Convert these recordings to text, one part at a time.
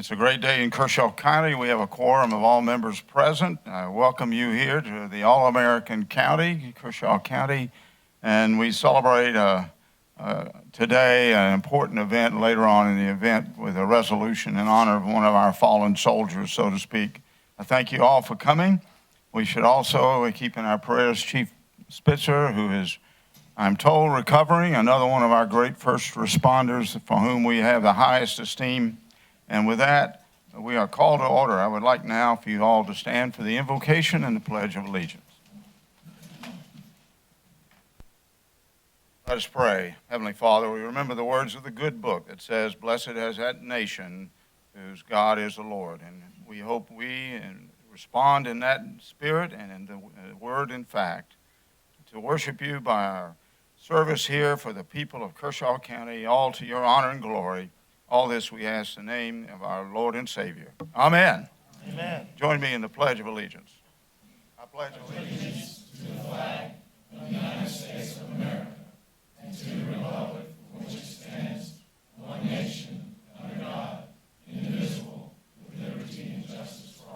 It's a great day in Kershaw County. We have a quorum of all members present. I welcome you here to the All-American County, Kershaw County, and we celebrate today an important event later on in the event with a resolution in honor of one of our fallen soldiers, so to speak. I thank you all for coming. We should also keep in our prayers Chief Spitzer, who is, I'm told, recovering, another one of our great first responders for whom we have the highest esteem. And with that, we are called to order. I would like now for you all to stand for the invocation and the Pledge of Allegiance. Let us pray. Heavenly Father, we remember the words of the good book that says, "Blessed is that nation whose God is the Lord." And we hope we respond in that spirit and in the word and fact to worship you by our service here for the people of Kershaw County, all to your honor and glory. All this we ask in the name of our Lord and Savior. Amen. Amen. Join me in the Pledge of Allegiance. I pledge allegiance to the flag of the United States of America and to the republic for which it stands, one nation, under God, indivisible, with liberty and justice for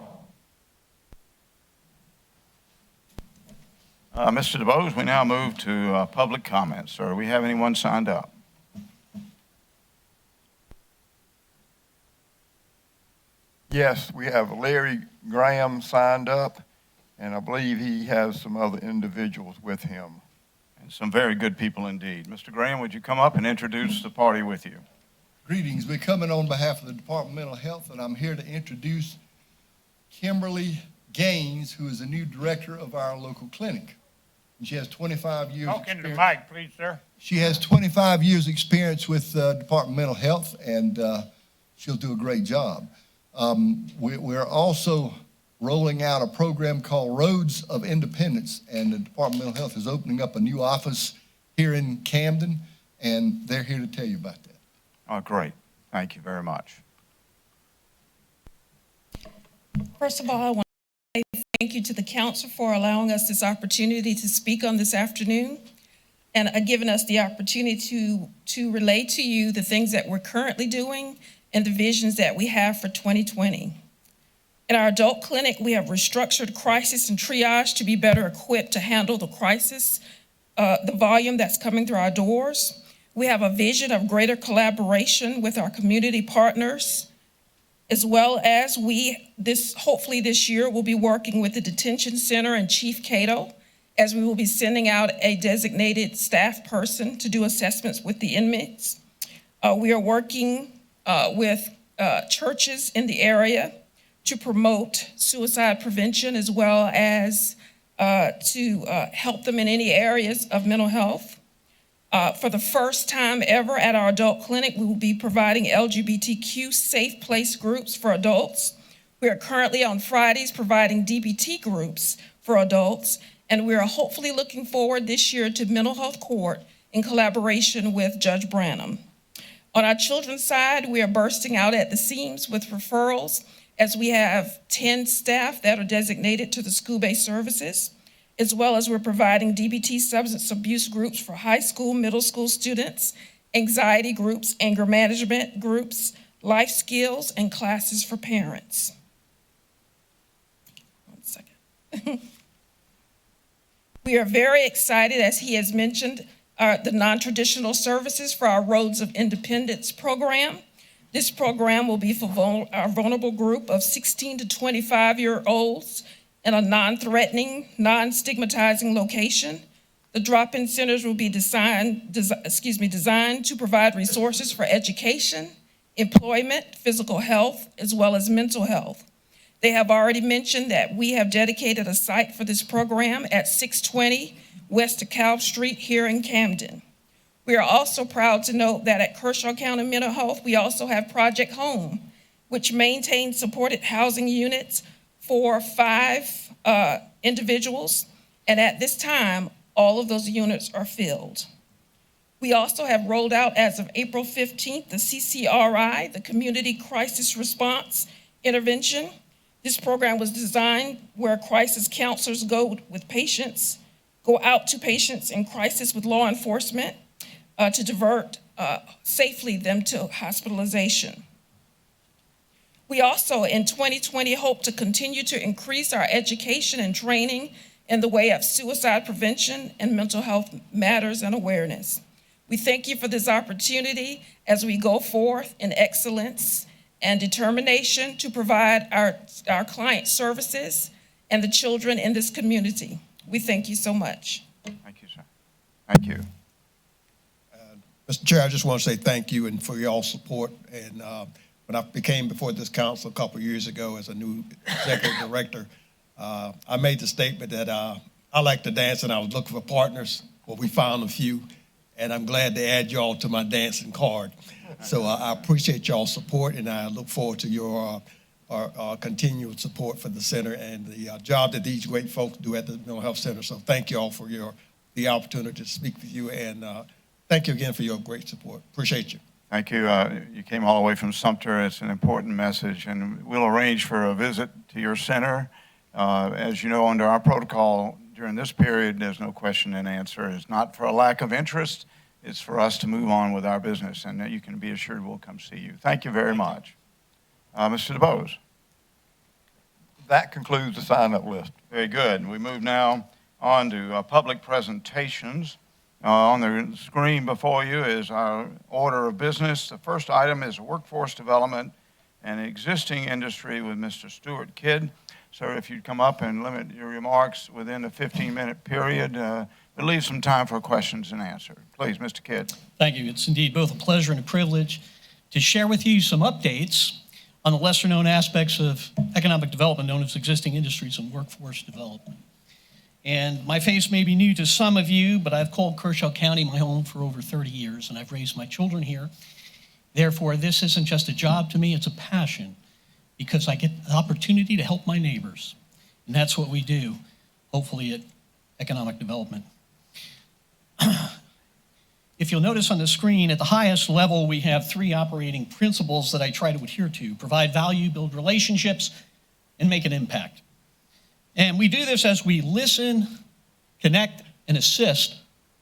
all. Mr. DeBose, we now move to public comments. Sir, do we have anyone signed up? Yes, we have Larry Graham signed up, and I believe he has some other individuals with him. And some very good people indeed. Mr. Graham, would you come up and introduce the party with you? Greetings. We're coming on behalf of the Department of Mental Health, and I'm here to introduce Kimberly Gaines, who is the new director of our local clinic. And she has 25 years Talk into the mic, please, sir. She has 25 years experience with Department of Mental Health, and she'll do a great job. We're also rolling out a program called Roads of Independence, and the Department of Mental Health is opening up a new office here in Camden, and they're here to tell you about that. Oh, great. Thank you very much. First of all, I want to say thank you to the council for allowing us this opportunity to speak on this afternoon and giving us the opportunity to relay to you the things that we're currently doing and the visions that we have for 2020. In our adult clinic, we have restructured crisis and triage to be better equipped to handle the crisis, the volume that's coming through our doors. We have a vision of greater collaboration with our community partners, as well as hopefully this year, we'll be working with the detention center and Chief Cato, as we will be sending out a designated staff person to do assessments with the inmates. We are working with churches in the area to promote suicide prevention, as well as to help them in any areas of mental health. For the first time ever at our adult clinic, we will be providing LGBTQ safe place groups for adults. We are currently on Fridays providing DBT groups for adults, and we are hopefully looking forward this year to mental health court in collaboration with Judge Branham. On our children's side, we are bursting out at the seams with referrals, as we have 10 staff that are designated to the school-based services, as well as we're providing DBT substance abuse groups for high school, middle school students, anxiety groups, anger management groups, life skills, and classes for parents. 1 second. We are very excited, as he has mentioned, the non-traditional services for our Roads of Independence program. This program will be for our vulnerable group of 16 to 25-year-olds in a non-threatening, non-stigmatizing location. The drop-in centers will be designed to provide resources for education, employment, physical health, as well as mental health. They have already mentioned that we have dedicated a site for this program at 620 West DeKalb Street here in Camden. We are also proud to note that at Kershaw County Mental Health, we also have Project Home, which maintains supported housing units for 5 individuals, and at this time, all of those units are filled. We also have rolled out, as of April 15th, the CCRI, the Community Crisis Response Intervention. This program was designed where crisis counselors go out to patients in crisis with law enforcement to divert safely them to hospitalization. We also, in 2020, hope to continue to increase our education and training in the way of suicide prevention and mental health matters and awareness. We thank you for this opportunity as we go forth in excellence and determination to provide our client services and the children in this community. We thank you so much. Thank you, sir. Thank you. Mr. Chair, I just want to say thank you and for y'all's support. And when I became before this council a couple of years ago as a new executive director, I made the statement that I like to dance and I was looking for partners. Well, we found a few, and I'm glad to add y'all to my dancing card. So I appreciate y'all's support, and I look forward to your continued support for the center and the job that these great folks do at the Mental Health Center. So thank you all for the opportunity to speak with you, and thank you again for your great support. Appreciate you. Thank you. You came all the way from Sumter. It's an important message, and we'll arrange for a visit to your center. As you know, under our protocol, during this period, there's no question and answer. It's not for a lack of interest. It's for us to move on with our business, and you can be assured we'll come see you. Thank you very much. Mr. DeBose. That concludes the sign-up list. Very good. We move now on to public presentations. On the screen before you is our order of business. The first item is workforce development and existing industry with Mr. Stuart Kidd. Sir, if you'd come up and limit your remarks within a 15-minute period, but leave some time for questions and answers. Please, Mr. Kidd. Thank you. It's indeed both a pleasure and a privilege to share with you some updates on the lesser-known aspects of economic development known as existing industries and workforce development. And my face may be new to some of you, but I've called Kershaw County my home for over 30 years, and I've raised my children here. Therefore, this isn't just a job to me, it's a passion, because I get the opportunity to help my neighbors. And that's what we do, hopefully, at economic development. If you'll notice on the screen, at the highest level, we have 3 operating principles that I try to adhere to: provide value, build relationships, and make an impact. And we do this as we listen, connect, and assist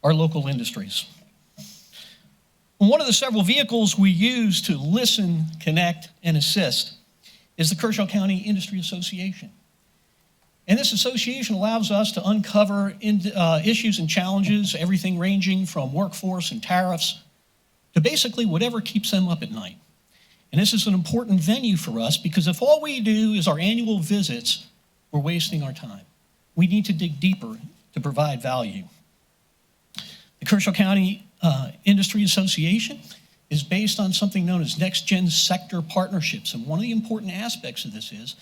our local industries. And one of the several vehicles we use to listen, connect, and assist is the Kershaw County Industry Association. And this association allows us to uncover issues and challenges, everything ranging from workforce and tariffs to basically whatever keeps them up at night. And this is an important venue for us because if all we do is our annual visits, we're wasting our time. We need to dig deeper to provide value. The Kershaw County Industry Association is based on something known as next-gen sector partnerships. And one of the important aspects of this is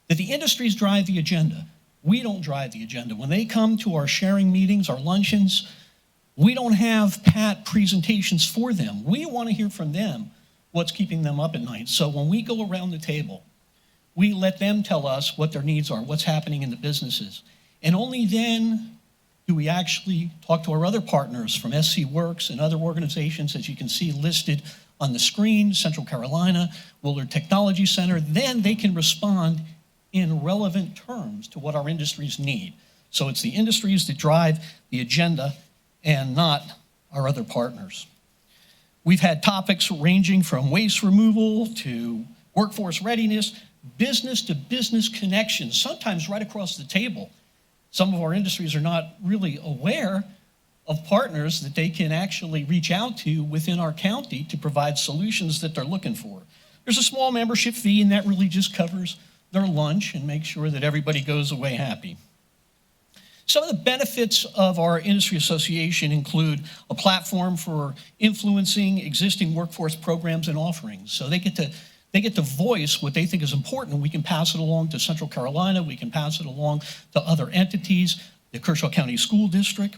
that the industries drive the agenda. We don't drive the agenda. When they come to our sharing meetings, our luncheons, we don't have pat presentations for them. We want to hear from them what's keeping them up at night. So when we go around the table, we let them tell us what their needs are, what's happening in the businesses. And only then do we actually talk to our other partners from SC Works and other organizations, as you can see listed on the screen, Central Carolina, Willard Technology Center. Then they can respond in relevant terms to what our industries need. So it's the industries that drive the agenda and not our other partners. We've had topics ranging from waste removal to workforce readiness, business-to-business connections, sometimes right across the table. Some of our industries are not really aware of partners that they can actually reach out to within our county to provide solutions that they're looking for. There's a small membership fee, and that really just covers their lunch and makes sure that everybody goes away happy. Some of the benefits of our industry association include a platform for influencing existing workforce programs and offerings. So they get to voice what they think is important. We can pass it along to Central Carolina. We can pass it along to other entities, the Kershaw County School District.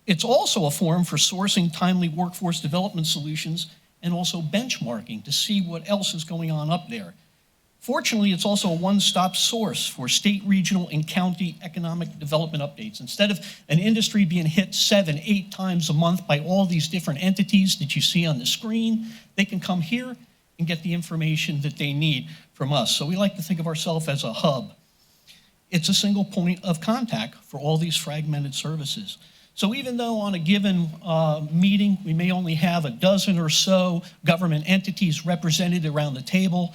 It's also a forum for sourcing timely workforce development solutions and also benchmarking to see what else is going on up there. Fortunately, it's also a one-stop source for state, regional, and county economic development updates. Instead of an industry being hit 7, 8 times a month by all these different entities that you see on the screen, they can come here and get the information that they need from us. So we like to think of ourselves as a hub. It's a single point of contact for all these fragmented services. So even though on a given meeting, we may only have a dozen or so government entities represented around the table,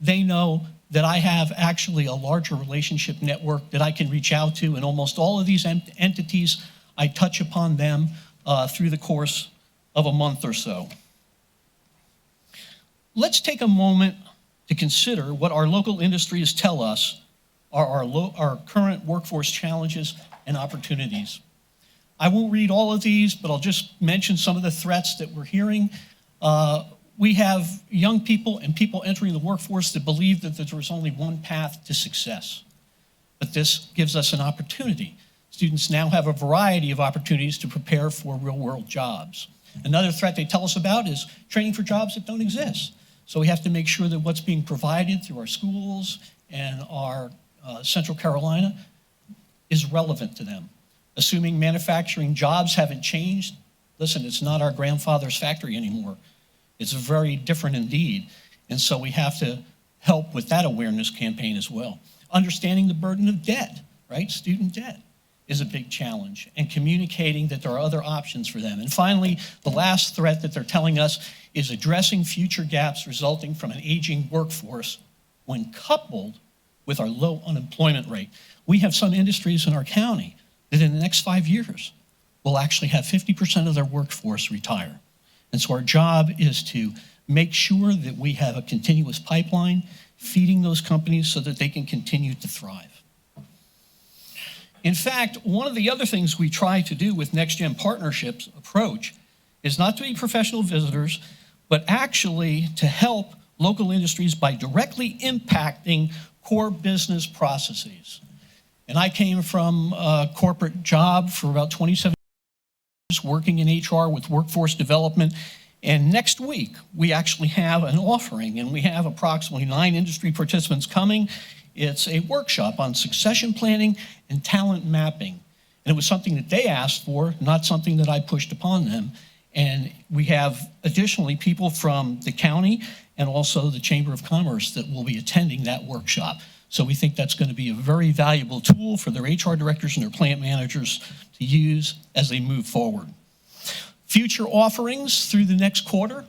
they know that I have actually a larger relationship network that I can reach out to, and almost all of these entities, I touch upon them through the course of a month or so. Let's take a moment to consider what our local industries tell us are our current workforce challenges and opportunities. I won't read all of these, but I'll just mention some of the threats that we're hearing. We have young people and people entering the workforce that believe that there's only one path to success. But this gives us an opportunity. Students now have a variety of opportunities to prepare for real-world jobs. Another threat they tell us about is training for jobs that don't exist. So we have to make sure that what's being provided through our schools and our Central Carolina is relevant to them. Assuming manufacturing jobs haven't changed, listen, it's not our grandfather's factory anymore. It's very different indeed. And so we have to help with that awareness campaign as well. Understanding the burden of debt, right? Student debt is a big challenge, and communicating that there are other options for them. And finally, the last threat that they're telling us is addressing future gaps resulting from an aging workforce when coupled with our low unemployment rate. We have some industries in our county that in the next 5 years will actually have 50% of their workforce retire. And so our job is to make sure that we have a continuous pipeline feeding those companies so that they can continue to thrive. In fact, one of the other things we try to do with Next Gen Partnerships approach is not to be professional visitors, but actually to help local industries by directly impacting core business processes. And I came from a corporate job for about 27 years, working in HR with workforce development. And next week, we actually have an offering, and we have approximately 9 industry participants coming. It's a workshop on succession planning and talent mapping. And it was something that they asked for, not something that I pushed upon them. And we have additionally people from the county and also the Chamber of Commerce that will be attending that workshop. So we think that's going to be a very valuable tool for their HR directors and their plant managers to use as they move forward. Future offerings through the next quarter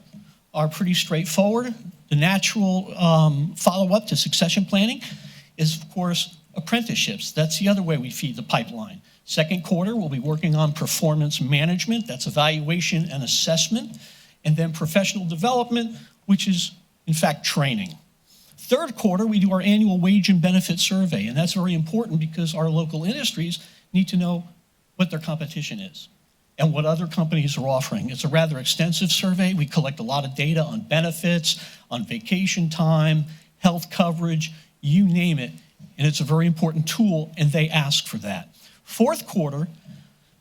are pretty straightforward. The natural follow-up to succession planning is, of course, apprenticeships. That's the other way we feed the pipeline. Second quarter, we'll be working on performance management. That's evaluation and assessment. And then professional development, which is, in fact, training. Third quarter, we do our annual wage and benefit survey. And that's very important because our local industries need to know what their competition is and what other companies are offering. It's a rather extensive survey. We collect a lot of data on benefits, on vacation time, health coverage, you name it. And it's a very important tool, and they ask for that. Fourth quarter,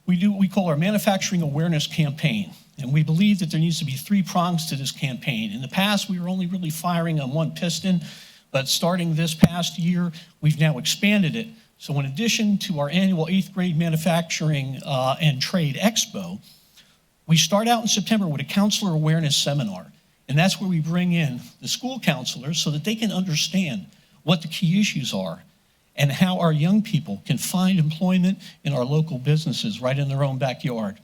we do what we call our manufacturing awareness campaign. And we believe that there needs to be 3 prongs to this campaign. In the past, we were only really firing on one piston, but starting this past year, we've now expanded it. So in addition to our annual 8th grade manufacturing and trade expo, we start out in September with a counselor awareness seminar. And that's where we bring in the school counselors so that they can understand what the key issues are and how our young people can find employment in our local businesses right in their own backyard.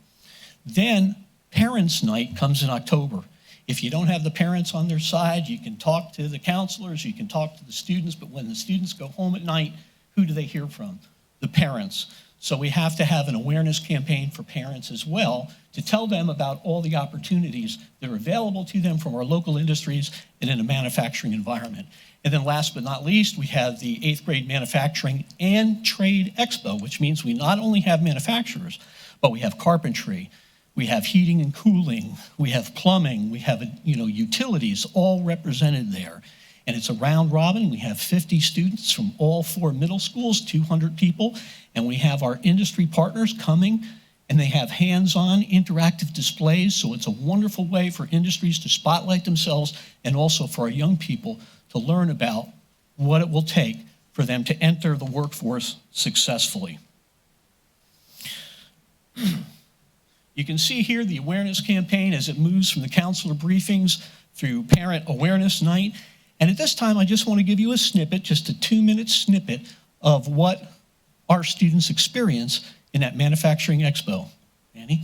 Then Parents' Night comes in October. If you don't have the parents on their side, you can talk to the counselors, you can talk to the students, but when the students go home at night, who do they hear from? The parents. So we have to have an awareness campaign for parents as well to tell them about all the opportunities that are available to them from our local industries and in a manufacturing environment. And then last but not least, we have the 8th grade manufacturing and trade expo, which means we not only have manufacturers, but we have carpentry, we have heating and cooling, we have plumbing, we have utilities all represented there. And it's a round robin. We have 50 students from all 4 middle schools, 200 people, and we have our industry partners coming, and they have hands-on interactive displays. So it's a wonderful way for industries to spotlight themselves and also for our young people to learn about what it will take for them to enter the workforce successfully. You can see here the awareness campaign as it moves from the counselor briefings through parent awareness night. And at this time, I just want to give you a snippet, just a 2-minute snippet of what our students experience in that manufacturing expo. Annie?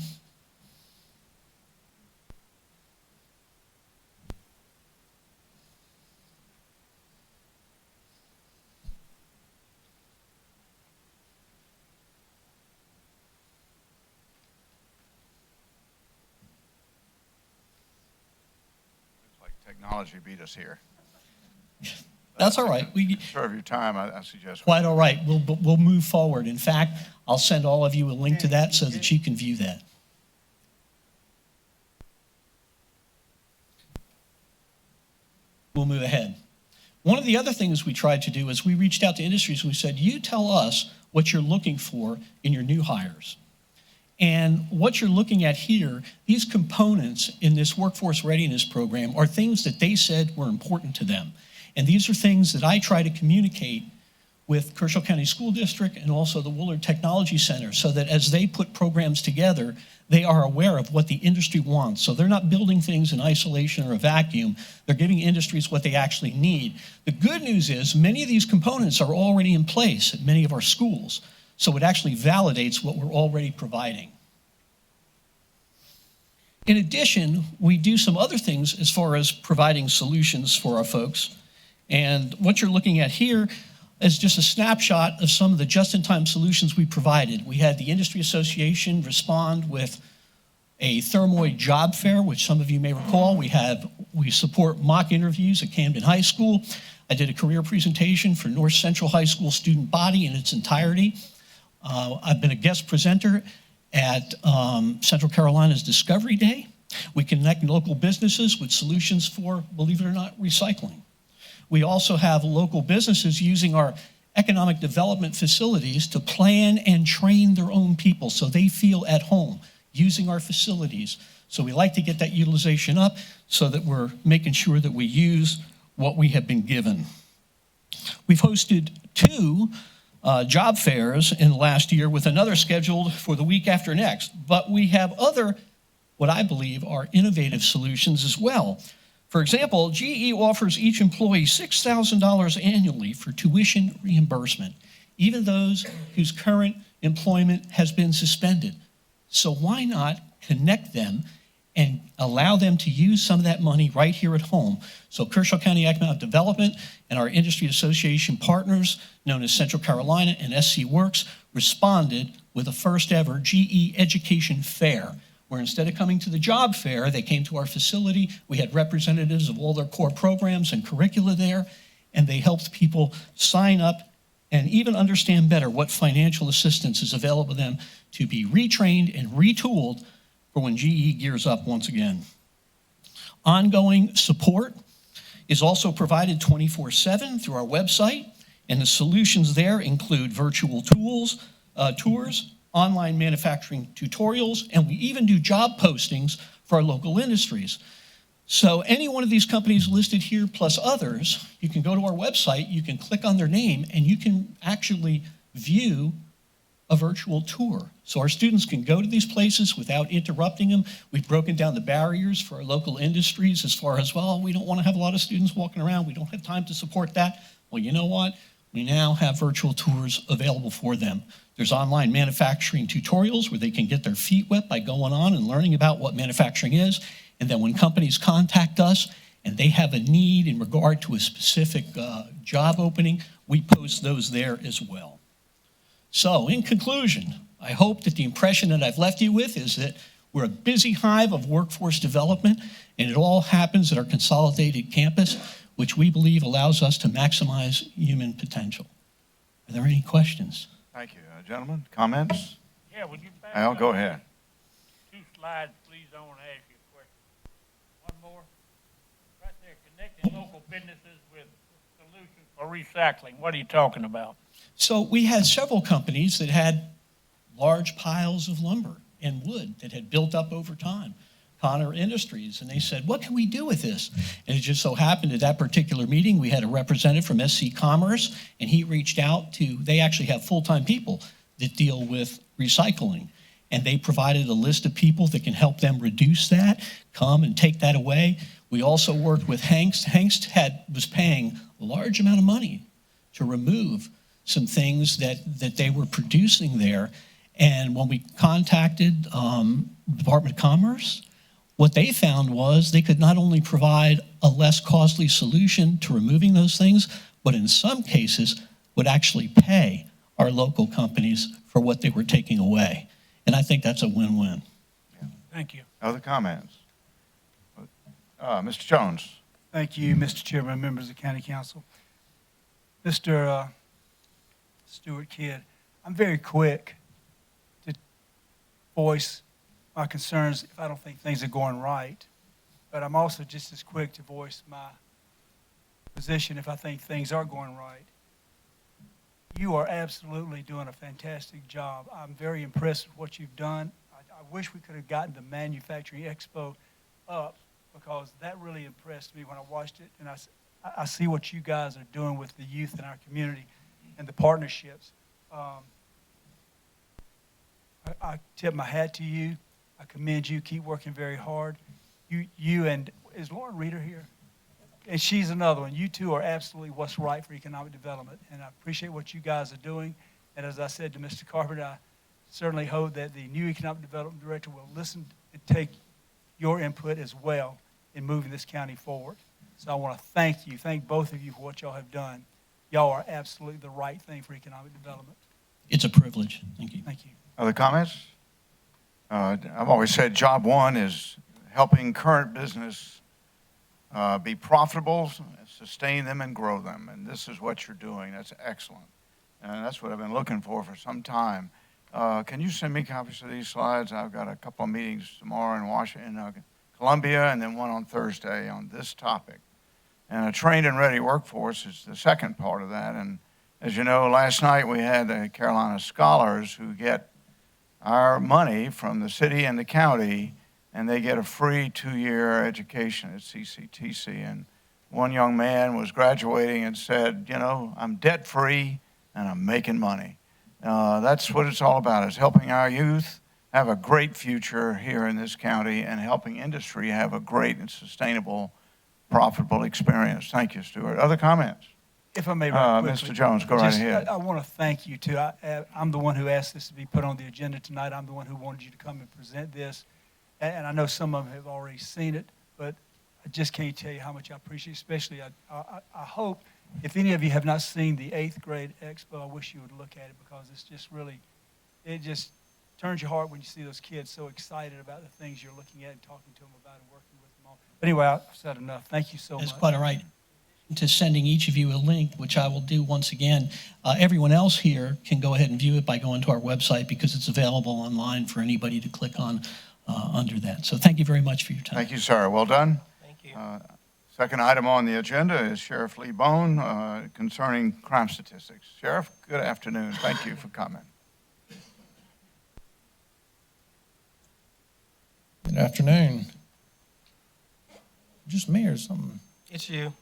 Technology beat us here. That's all right. We, Serve your time, I suggest. quite all right. We'll move forward. In fact, I'll send all of you a link to that so that you can view that. We'll move ahead. One of the other things we tried to do is we reached out to industries and we said, you tell us what you're looking for in your new hires. And what you're looking at here, these components in this workforce readiness program are things that they said were important to them. And these are things that I try to communicate with Kershaw County School District and also the Woolard Technology Center so that as they put programs together, they are aware of what the industry wants. So they're not building things in isolation or a vacuum. They're giving industries what they actually need. The good news is many of these components are already in place at many of our schools. So it actually validates what we're already providing. In addition, we do some other things as far as providing solutions for our folks. And what you're looking at here is just a snapshot of some of the just-in-time solutions we provided. We had the Industry Association respond with a Thermoid job fair, which some of you may recall. We support mock interviews at Camden High School. I did a career presentation for North Central High School student body in its entirety. I've been a guest presenter at Central Carolina's Discovery Day. We connect local businesses with solutions for, believe it or not, recycling. We also have local businesses using our economic development facilities to plan and train their own people so they feel at home using our facilities. So we like to get that utilization up so that we're making sure that we use what we have been given. We've hosted 2 job fairs in the last year with another scheduled for the week after next. But we have other, what I believe are innovative solutions as well. For example, GE offers each employee $6,000 annually for tuition reimbursement, even those whose current employment has been suspended. So why not connect them and allow them to use some of that money right here at home? So Kershaw County Economic Development and our industry association partners, known as Central Carolina and SC Works, responded with a first ever GE Education Fair, where instead of coming to the job fair, they came to our facility. We had representatives of all their core programs and curricula there, and they helped people sign up and even understand better what financial assistance is available to them to be retrained and retooled for when GE gears up once again. Ongoing support is also provided 24/7 through our website, and the solutions there include virtual tours, online manufacturing tutorials, and we even do job postings for our local industries. So any one of these companies listed here, plus others, you can go to our website, you can click on their name, and you can actually view a virtual tour. So our students can go to these places without interrupting them. We've broken down the barriers for our local industries as far as, well, we don't want to have a lot of students walking around. We don't have time to support that. Well, you know what? We now have virtual tours available for them. There's online manufacturing tutorials where they can get their feet wet by going on and learning about what manufacturing is. And then when companies contact us and they have a need in regard to a specific job opening, we post those there as well. So in conclusion, I hope that the impression that I've left you with is that we're a busy hive of workforce development, and it all happens at our consolidated campus, which we believe allows us to maximize human potential. Are there any questions? Thank you. Gentlemen, comments? Yeah, would you back Al, up go ahead. 2 slides, please? I want to ask you a question. One more. Right there, connecting local businesses with solutions for recycling. What are you talking about? So we had several companies that had large piles of lumber and wood that had built up over time. Connor Industries, and they said, what can we do with this? And it just so happened at that particular meeting, we had a representative from SC Commerce, and he reached out to, they actually have full-time people that deal with recycling. And they provided a list of people that can help them reduce that, come and take that away. We also worked with Hangst. Hangst was paying a large amount of money to remove some things that they were producing there. And when we contacted Department of Commerce, what they found was they could not only provide a less costly solution to removing those things, but in some cases would actually pay our local companies for what they were taking away. And I think that's a win-win. Thank you. Other comments? Mr. Jones? Thank you, Mr. Chairman, members of County Council. Mr. Stewart Kidd, I'm very quick to voice my concerns if I don't think things are going right, but I'm also just as quick to voice my position if I think things are going right. You are absolutely doing a fantastic job. I'm very impressed with what you've done. I wish we could have gotten the Manufacturing Expo up, because that really impressed me when I watched it, and I see what you guys are doing with the youth in our community and the partnerships. I tip my hat to you. I commend you. Keep working very hard. You and is Lauren Reeder here? And she's another one. You two are absolutely what's right for economic development, and I appreciate what you guys are doing. And as I said to Mr. Carpenter, I certainly hope that the new economic development director will listen and take your input as well in moving this county forward. So I want to thank both of you for what y'all have done. Y'all are absolutely the right thing for economic development. It's a privilege. Thank you. Thank you. Other comments? I've always said job one is helping current business be profitable, sustain them, and grow them. And this is what you're doing. That's excellent. And that's what I've been looking for some time. Can you send me copies of these slides? I've got a couple of meetings tomorrow in Washington, Columbia, and then one on Thursday on this topic. And a trained and ready workforce is the second part of that. And as you know, last night we had the Carolina Scholars who get our money from the city and the county, and they get a free 2-year education at CCTC. And one young man was graduating and said, you know, I'm debt-free and I'm making money. That's what it's all about, is helping our youth have a great future here in this county and helping industry have a great and sustainable, profitable experience. Thank you, Stuart. Other comments? If I may, real quickly, Mr. Jones, go right ahead. I want to thank you, too. I'm the one who asked this to be put on the agenda tonight. I'm the one who wanted you to come and present this. And I know some of them have already seen it, but I just can't tell you how much I appreciate it. Especially, I hope, if any of you have not seen the 8th grade expo, I wish you would look at it, because it's just really, it just turns your heart when you see those kids so excited about the things you're looking at and talking to them about and working with them all. But anyway, I've said enough. Thank you so much. That's quite all right. To sending each of you a link, which I will do once again. Everyone else here can go ahead and view it by going to our website, because it's available online for anybody to click on under that. So thank you very much for your time. Thank you, sir. Well done. Thank you. Second item on the agenda is Sheriff Lee Bone concerning crime statistics. Sheriff, good afternoon. Thank you for coming. Good afternoon. Just me or something? It's you.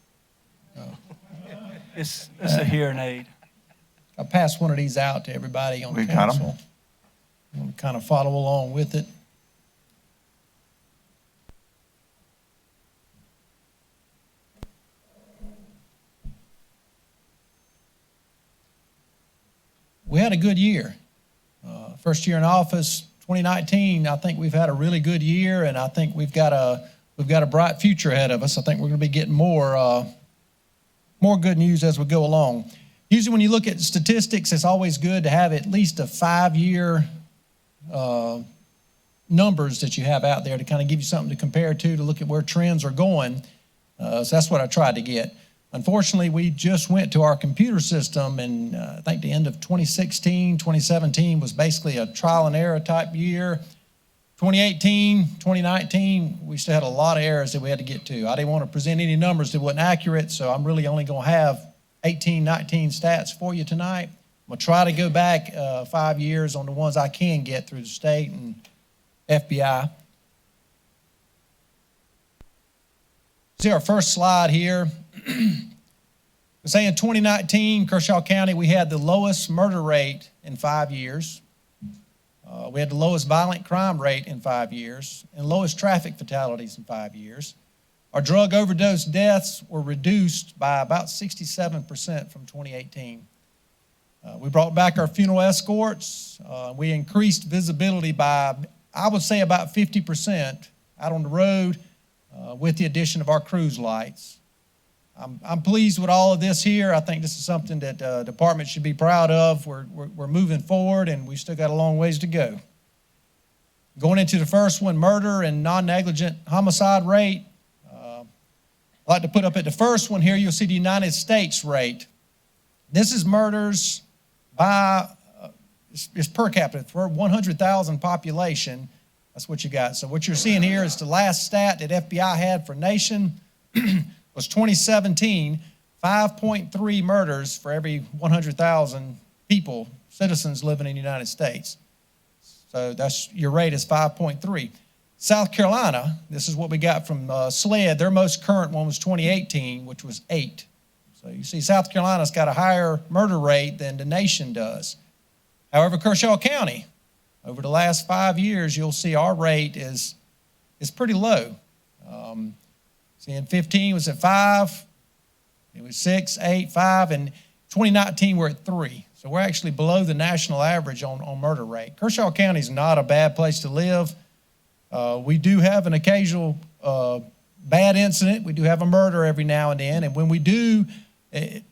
It's a hearing aid. I passed one of these out to everybody on the We got 'em. council. I'm to kind of follow along with it. We had a good year. First year in office, 2019, I think we've had a really good year, and I think we've got a bright future ahead of us. I think we're going to be getting more good news as we go along. Usually when you look at statistics, it's always good to have at least a 5-year numbers that you have out there to kind of give you something to compare to look at where trends are going. So that's what I tried to get. Unfortunately, we just went to our computer system, and I think the end of 2016, 2017 was basically a trial and error type year. 2018, 2019, we still had a lot of errors that we had to get to. I didn't want to present any numbers that wasn't accurate, so I'm really only going to have 18, 19 stats for you tonight. I'm going to try to go back 5 years on the ones I can get through the state and FBI. See our first slide here. Say in 2019, Kershaw County, we had the lowest murder rate in 5 years. We had the lowest violent crime rate in 5 years and lowest traffic fatalities in 5 years. Our drug overdose deaths were reduced by about 67% from 2018. We brought back our funeral escorts. We increased visibility by, I would say, about 50% out on the road with the addition of our cruise lights. I'm pleased with all of this here. I think this is something that the department should be proud of. We're moving forward, and we still got a long ways to go. Going into the first one, murder and non-negligent homicide rate. I'd like to put up at the first one here, you'll see the United States rate. This is murders by, it's per capita, for 100,000 population. That's what you got. So what you're seeing here is the last stat that FBI had for nation was 2017, 5.3 murders for every 100,000 people, citizens living in the United States. So that's, your rate is 5.3. South Carolina, this is what we got from SLED. Their most current one was 2018, which was 8. So you see South Carolina's got a higher murder rate than the nation does. However, Kershaw County, over the last 5 years, you'll see our rate is pretty low. See, in 15 was at 5, it was 6, 8, 5, and 2019 we're at 3. So we're actually below the national average on murder rate. Kershaw County is not a bad place to live. We do have an occasional bad incident. We do have a murder every now and then, and when we do, it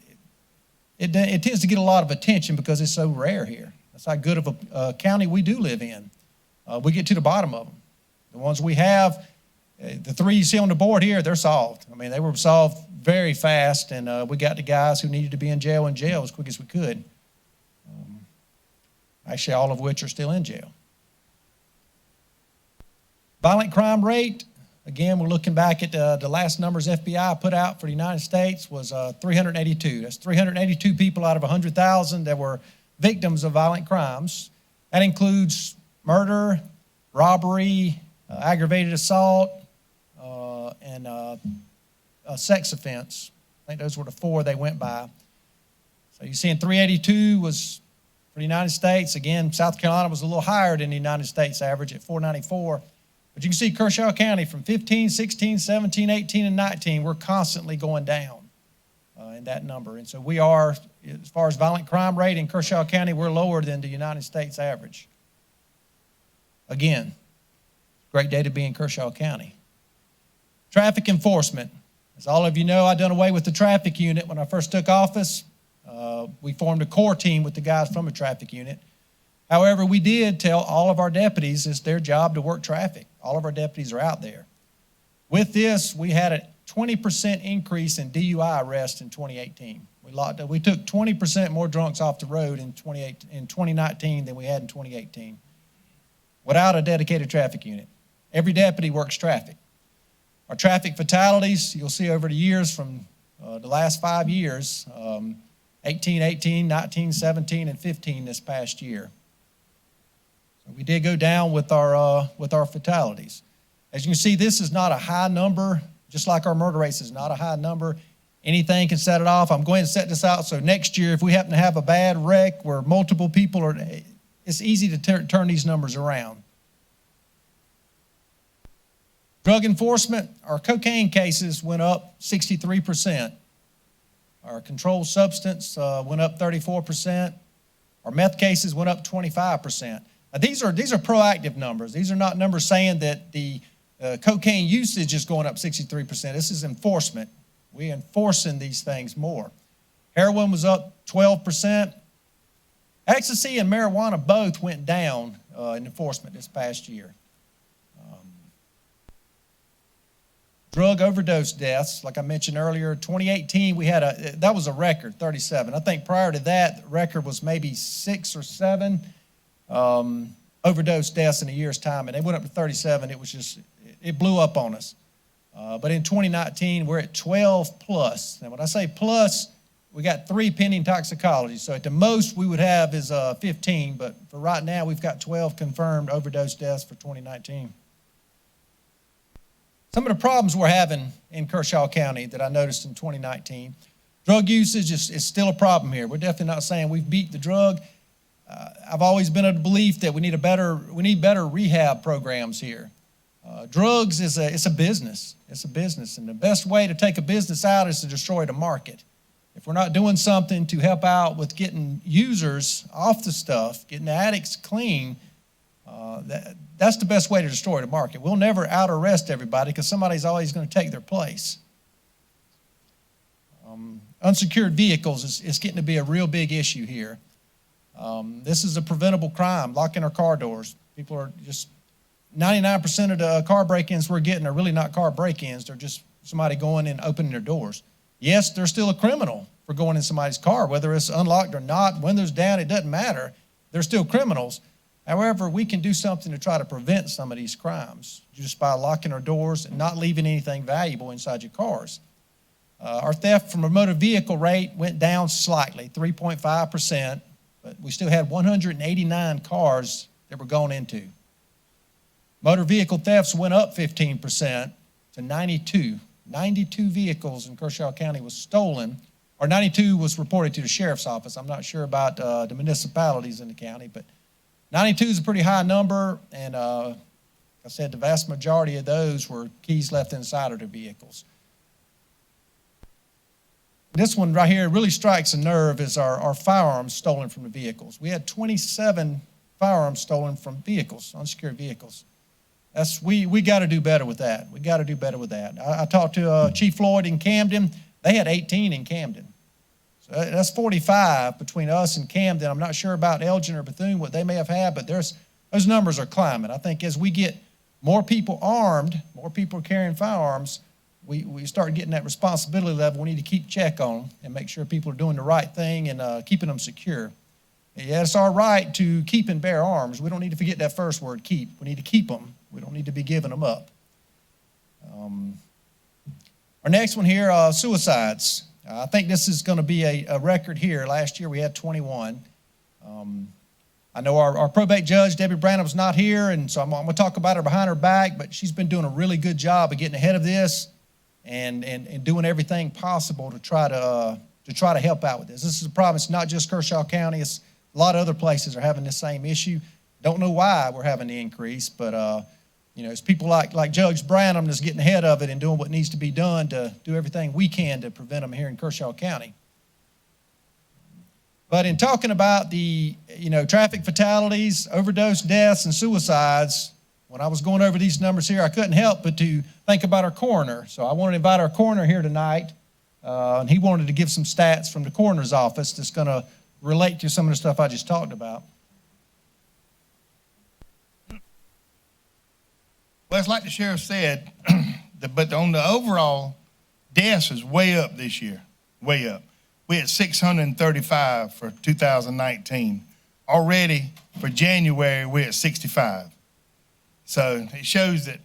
tends to get a lot of attention because it's so rare here. That's how good of a county we do live in. We get to the bottom of them. The ones we have, the 3 you see on the board here, they're solved. I mean, they were solved very fast, and we got the guys who needed to be in jail as quick as we could. Actually, all of which are still in jail. Violent crime rate, again, we're looking back at the last numbers FBI put out for the United States was 382. That's 382 people out of 100,000 that were victims of violent crimes. That includes murder, robbery, aggravated assault, and a sex offense. I think those were the 4 they went by. So you see in 382 was for the United States. Again, South Carolina was a little higher than the United States average at 494. But you can see Kershaw County from 15, 16, 17, 18, and 19, we're constantly going down in that number. And so we are, as far as violent crime rate in Kershaw County, we're lower than the United States average. Again, great day to be in Kershaw County. Traffic enforcement. As all of you know, I done away with the traffic unit when I first took office. We formed a core team with the guys from the traffic unit. However, we did tell all of our deputies it's their job to work traffic. All of our deputies are out there. With this, we had a 20% increase in DUI arrests in 2018. We took 20% more drunks off the road in 2019 than we had in 2018 without a dedicated traffic unit. Every deputy works traffic. Our traffic fatalities, you'll see over the years from the last 5 years, 18, 18, 19, 17, and 15 this past year. So we did go down with our fatalities. As you can see, this is not a high number, just like our murder rates is not a high number. Anything can set it off. I'm going to set this out so next year, if we happen to have a bad wreck where multiple people are, it's easy to turn these numbers around. Drug enforcement, our cocaine cases went up 63%. Our controlled substance went up 34%. Our meth cases went up 25%. Now, these are proactive numbers. These are not numbers saying that the cocaine usage is going up 63%. This is enforcement. We're enforcing these things more. Heroin was up 12%. Ecstasy and marijuana both went down in enforcement this past year. Drug overdose deaths, like I mentioned earlier, 2018 we had that was a record, 37. I think prior to that, the record was maybe 6 or 7 overdose deaths in a year's time, and they went up to 37. It blew up on us. But in 2019, we're at 12 plus. Now, when I say plus, we got 3 pending toxicology. So at the most we would have is 15, but for right now, we've got 12 confirmed overdose deaths for 2019. Some of the problems we're having in Kershaw County that I noticed in 2019, drug usage is still a problem here. We're definitely not saying we've beat the drug. I've always been of the belief that we need better rehab programs here. Drugs is a business. It's a business, and the best way to take a business out is to destroy the market. If we're not doing something to help out with getting users off the stuff, getting the addicts clean, that's the best way to destroy the market. We'll never out-arrest everybody because somebody's always going to take their place. Unsecured vehicles is getting to be a real big issue here. This is a preventable crime, locking our car doors. People are just, 99% of the car break-ins we're getting are really not car break-ins. They're just somebody going and opening their doors. Yes, they're still a criminal for going in somebody's car, whether it's unlocked or not, windows down, it doesn't matter. They're still criminals. However, we can do something to try to prevent some of these crimes just by locking our doors and not leaving anything valuable inside your cars. Our theft from a motor vehicle rate went down slightly, 3.5%, but we still had 189 cars that were gone into. Motor vehicle thefts went up 15% to 92. 92 vehicles in Kershaw County was stolen, or 92 was reported to the sheriff's office. I'm not sure about the municipalities in the county, but 92 is a pretty high number, and like I said, the vast majority of those were keys left inside of their vehicles. This one right here really strikes a nerve, is our firearms stolen from the vehicles. We had 27 firearms stolen from vehicles, unsecured vehicles. We got to do better with that. We got to do better with that. I talked to Chief Floyd in Camden. They had 18 in Camden. So that's 45 between us and Camden. I'm not sure about Elgin or Bethune, what they may have had, but those numbers are climbing. I think as we get more people armed, more people carrying firearms, we start getting that responsibility level. We need to keep check on them and make sure people are doing the right thing and keeping them secure. Yeah, it's our right to keep and bear arms. We don't need to forget that first word, keep. We need to keep them. We don't need to be giving them up. Our next one here, suicides. I think this is going to be a record here. Last year we had 21. I know our probate judge, Debbie Branham's not here, and so I'm going to talk about her behind her back, but she's been doing a really good job of getting ahead of this and doing everything possible to try to help out with this. This is a problem. It's not just Kershaw County. It's a lot of other places are having the same issue. Don't know why we're having the increase, but it's people like Judge Branham that's getting ahead of it and doing what needs to be done to do everything we can to prevent them here in Kershaw County. But in talking about the traffic fatalities, overdose deaths, and suicides, when I was going over these numbers here, I couldn't help but to think about our coroner. So I wanted to invite our coroner here tonight, and he wanted to give some stats from the coroner's office that's going to relate to some of the stuff I just talked about. Well, it's like the sheriff said, but on the overall, deaths is way up this year, way up. We had 635 for 2019. Already for January, we're at 65. So it shows that,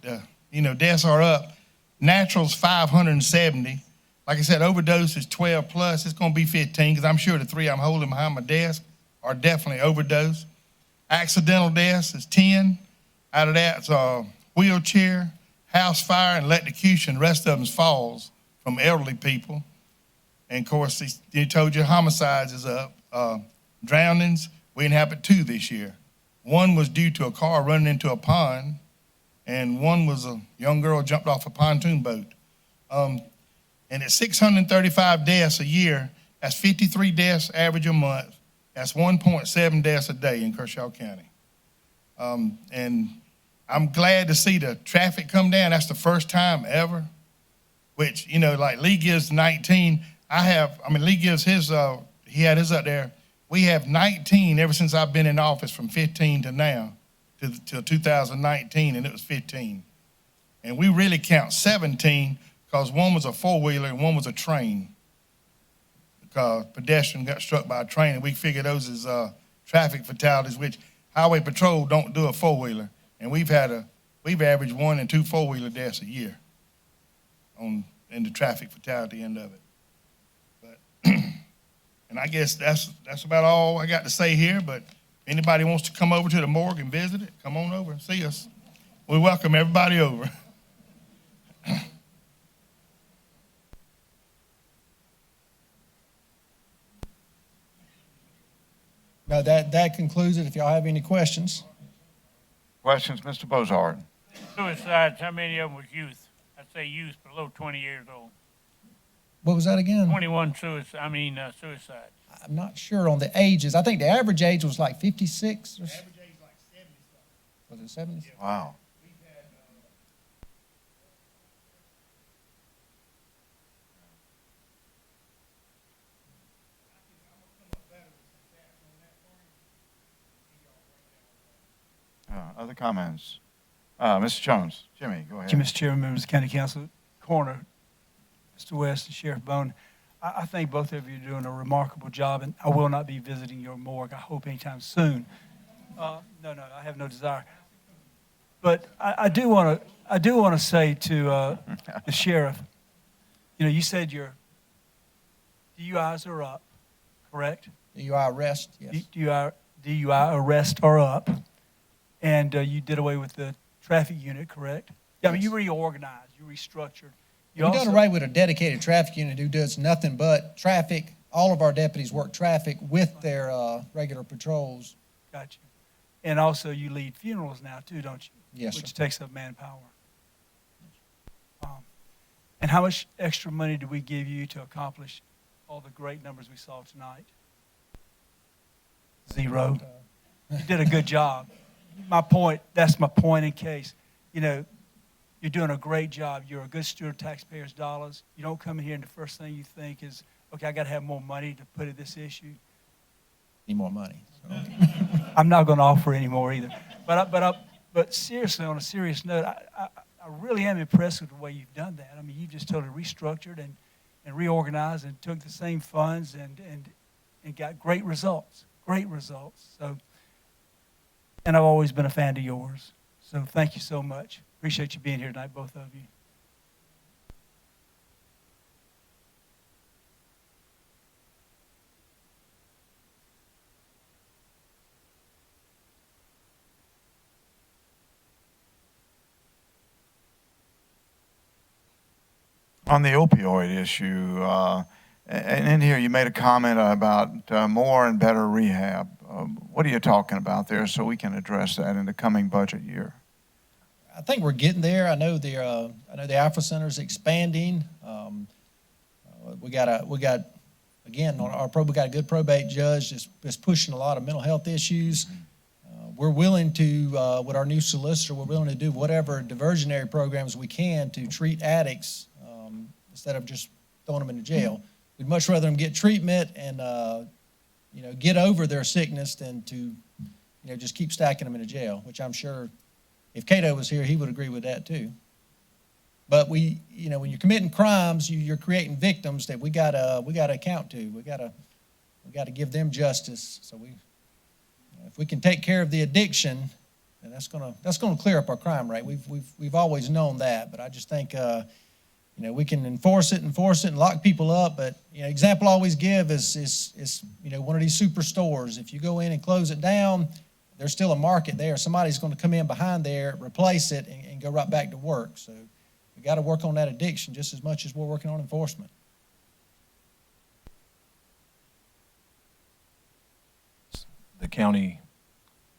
deaths are up. Natural's 570. Like I said, overdose is 12 plus. It's going to be 15 because I'm sure the three I'm holding behind my desk are definitely overdose. Accidental deaths is 10. Out of that, it's wheelchair, house fire, and electrocution. The rest of them is falls from elderly people. And, of course, they told you homicides is up. Drownings, we didn't have but 2 this year. One was due to a car running into a pond, and one was a young girl jumped off a pontoon boat. And at 635 deaths a year, that's 53 deaths average a month. That's 1.7 deaths a day in Kershaw County. And I'm glad to see the traffic come down. That's the first time ever, which, like Lee gives 19. Lee gives his, he had his up there. We have 19 ever since I've been in office from 15 to now, till 2019, and it was 15. And we really count 17 because one was a four-wheeler and one was a train. Because pedestrian got struck by a train, and we figure those as traffic fatalities, which Highway Patrol don't do a four-wheeler. And we've averaged 1 and 2 four-wheeler deaths a year in the traffic fatality end of it. But and I guess that's about all I got to say here. But if anybody wants to come over to the morgue and visit it, come on over and see us. We welcome everybody over. No, that concludes it. If y'all have any questions. Questions, Mr. Bozard? Suicides, how many of them was youth? I'd say youth below 20 years old. What was that again? 21 suicides. I'm not sure on the ages. I think the average age was like 56. Average age like 70 something. Was it 70? Wow. Other comments? Mr. Jones, Jimmy, go ahead. Thank you, Mr. Chairman, members of the County Council. Coroner, Mr. West and Sheriff Bone. I think both of you are doing a remarkable job, and I will not be visiting your morgue, I hope anytime soon. No, I have no desire. But I do want to say to the sheriff, you said your DUIs are up, correct? DUI arrest, yes. DUI arrests are up, and you did away with the traffic unit, correct? Yeah, I mean, you reorganized, you restructured. We've done away with a dedicated traffic unit who does nothing but traffic. All of our deputies work traffic with their regular patrols. Got you. And also you lead funerals now too, don't you? Yes, Which sir. takes up manpower. And how much extra money do we give you to accomplish all the great numbers we saw tonight? Zero. You did a good job. That's my point in case, you're doing a great job. You're a good steward of taxpayers' dollars. You don't come in here and the first thing you think is, okay, I got to have more money to put at this issue. Need more money. So. I'm not going to offer any more either. But seriously, on a serious note, I really am impressed with the way you've done that. I mean, you've just totally restructured and reorganized and took the same funds and got great results. Great results. So, and I've always been a fan of yours. So thank you so much. Appreciate you being here tonight, both of you. On the opioid issue, and in here you made a comment about more and better rehab. What are you talking about there so we can address that in the coming budget year? I think we're getting there. I know the Alpha Center is expanding. We got again on our we got a good probate judge that's pushing a lot of mental health issues. We're willing to, with our new solicitor, we're willing to do whatever diversionary programs we can to treat addicts instead of just throwing them into jail. We'd much rather them get treatment and get over their sickness than to just keep stacking them in a jail, which I'm sure if Cato was here, he would agree with that too. But when you're committing crimes, you're creating victims that we gotta account to. We gotta give them justice. So if we can take care of the addiction, then that's gonna clear up our crime rate. We've always known that, but I just think we can enforce it and lock people up. But example I always give is one of these superstores. If you go in and close it down, there's still a market there. Somebody's going to come in behind there, replace it, and go right back to work. So we got to work on that addiction just as much as we're working on enforcement. The county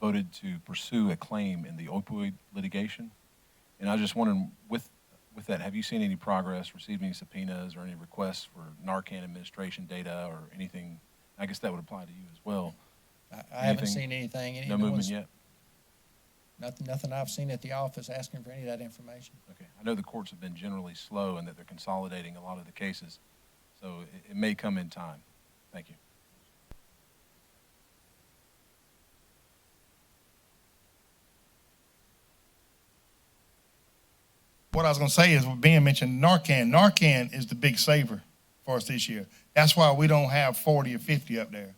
voted to pursue a claim in the opioid litigation, and I was just wondering, with that, have you seen any progress, received any subpoenas or any requests for Narcan administration data or anything? I guess that would apply to you as well. I haven't seen anything. No movement yet? Nothing I've seen at the office asking for any of that information. Okay. I know the courts have been generally slow and that they're consolidating a lot of the cases, so it may come in time. Thank you. What I was going to say is, what Ben mentioned, Narcan. Narcan is the big saver for us this year. That's why we don't have 40 or 50 up there.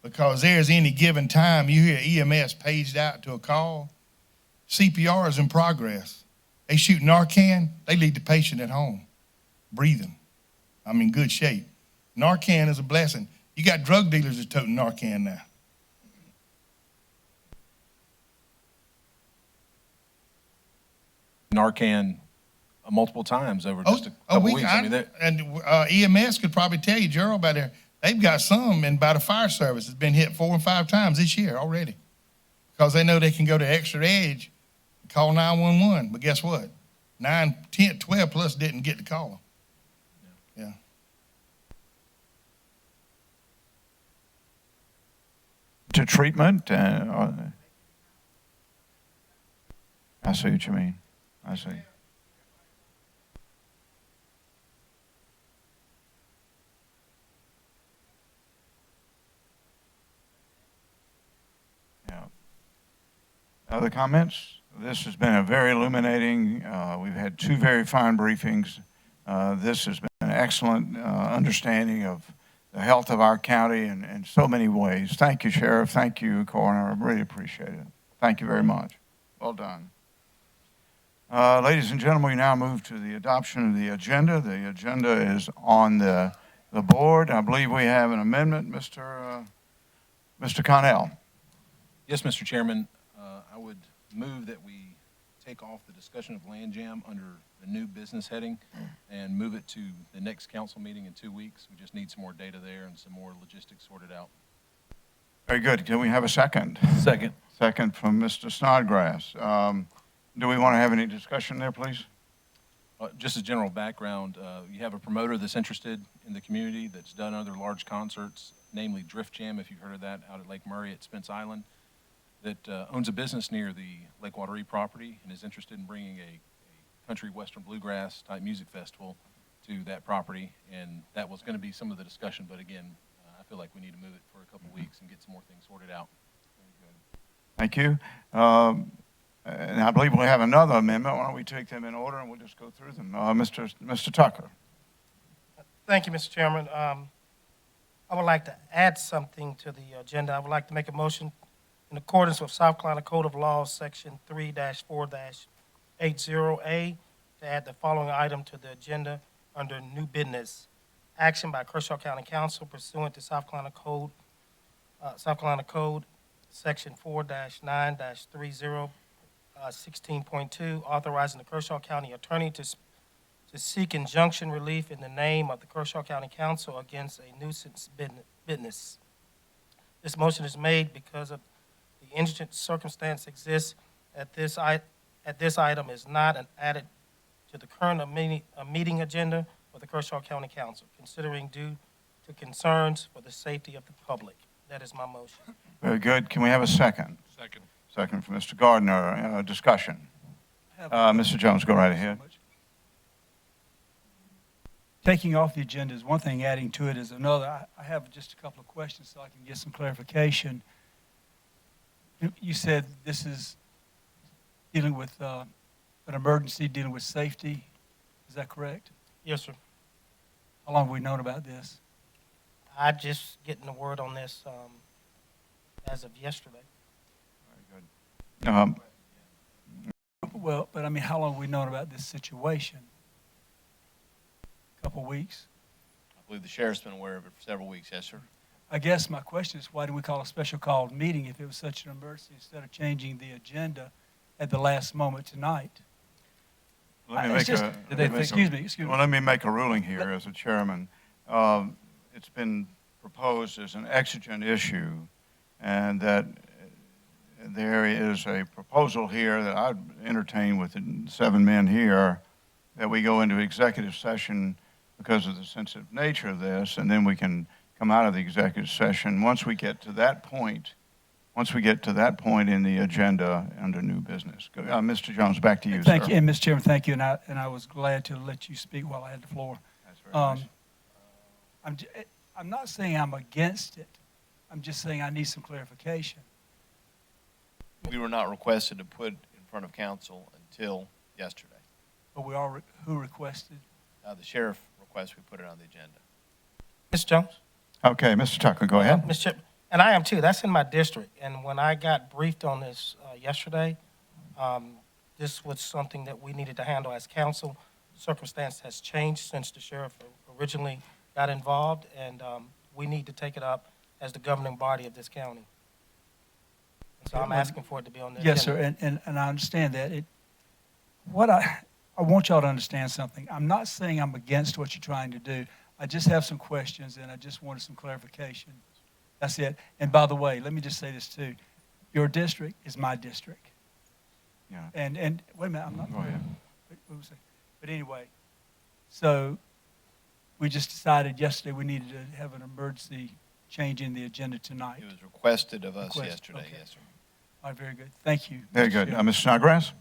Because there's any given time you hear EMS paged out to a call, CPR is in progress. They shoot Narcan, they leave the patient at home, breathing. I'm in good shape. Narcan is a blessing. You got drug dealers that toting Narcan now. Narcan multiple times over just a couple weeks. EMS could probably tell you, Gerald, about there. They've got some, and by the fire service, it's been hit 4 and 5 times this year already, because they know they can go to extra edge and call 911. But guess what? 9, 10, 12 plus didn't get the call. Yeah. To treatment, I see what you mean. I see. Other comments? This has been a very illuminating, we've had 2 very fine briefings. This has been excellent understanding of the health of our county in so many ways. Thank you, Sheriff. Thank you, Coroner. I really appreciate it. Thank you very much. Well done. Ladies and gentlemen, we now move to the adoption of the agenda. The agenda is on the board. I believe we have an amendment, Mr. Connell. Yes, Mr. Chairman, I would move that we take off the discussion of land jam under the new business heading and move it to the next council meeting in 2 weeks. We just need some more data there and some more logistics sorted out. Very good. Can we have a second? Second. Second from Mr. Snodgrass. Do we want to have any discussion there, please? Just as general background, you have a promoter that's interested in the community that's done other large concerts, namely Drift Jam, if you've heard of that, out at Lake Murray at Spence Island, that owns a business near the Lake Wateree property and is interested in bringing a country western bluegrass type music festival to that property. And that was going to be some of the discussion, but again, I feel like we need to move it for a couple of weeks and get some more things sorted out. Thank you. And I believe we have another amendment. Why don't we take them in order and we'll just go through them. Mr. Tucker. Thank you, Mr. Chairman. I would like to add something to the agenda. I would like to make a motion in accordance with South Carolina Code of Laws, Section 3-4-80A, to add the following item to the agenda under new business. Action by Kershaw County Council pursuant to South Carolina Code, Section 4-9-30, 16.2, authorizing the Kershaw County Attorney to seek injunction relief in the name of the Kershaw County Council against a nuisance business. This motion is made because of the indigent circumstance exists at this item is not added to the current meeting agenda of the Kershaw County Council, considering due to concerns for the safety of the public. That is my motion. Very good. Can we have a second? Second. Second from Mr. Gardner. Discussion. Mr. Jones, go right ahead. Taking off the agenda is one thing, adding to it is another. I have just a couple of questions so I can get some clarification. You said this is dealing with an emergency, dealing with safety. Is that correct? Yes, sir. How long have we known about this? I just getting the word on this as of yesterday. Very good. Well, but I mean, how long have we known about this situation? A couple of weeks? I believe the sheriff's been aware of it for several weeks, yes, sir. I guess my question is, why do we call a special called meeting if it was such an emergency instead of changing the agenda at the last moment tonight? Let me make Excuse me. Well, let me make a ruling here as a chairman. It's been proposed as an exigent issue, and that there is a proposal here that I'd entertain with the 7 men here, that we go into executive session because of the sensitive nature of this, and then we can come out of the executive session once we get to that point. Once we get to that point in the agenda under new business. Mr. Jones, back to you, Thank sir. you, and Mr. Chairman, thank you, and I was glad to let you speak while I had the floor. That's very nice. I'm not saying I'm against it. I'm just saying I need some clarification. We were not requested to put in front of council until yesterday. But who requested? The sheriff requested we put it on the agenda. Mr. Jones? Okay, Mr. Tucker, go ahead. Mr. Chairman, and I am too. That's in my district. And when I got briefed on this yesterday, this was something that we needed to handle as council. Circumstance has changed since the sheriff originally got involved, and we need to take it up as the governing body of this county. And so I'm asking for it to be on the agenda. Yes, sir, and I understand that. I want y'all to understand something. I'm not saying I'm against what you're trying to do. I just have some questions, and I just wanted some clarification. That's it. And by the way, let me just say this too. Your district is my district. Yeah. And wait a minute, I'm not. Go ahead. But anyway, so we just decided yesterday we needed to have an emergency change in the agenda tonight. It was requested of us Requested, yesterday, okay. yes, sir. All right, very good. Thank you. Very good. Mr. Snodgrass?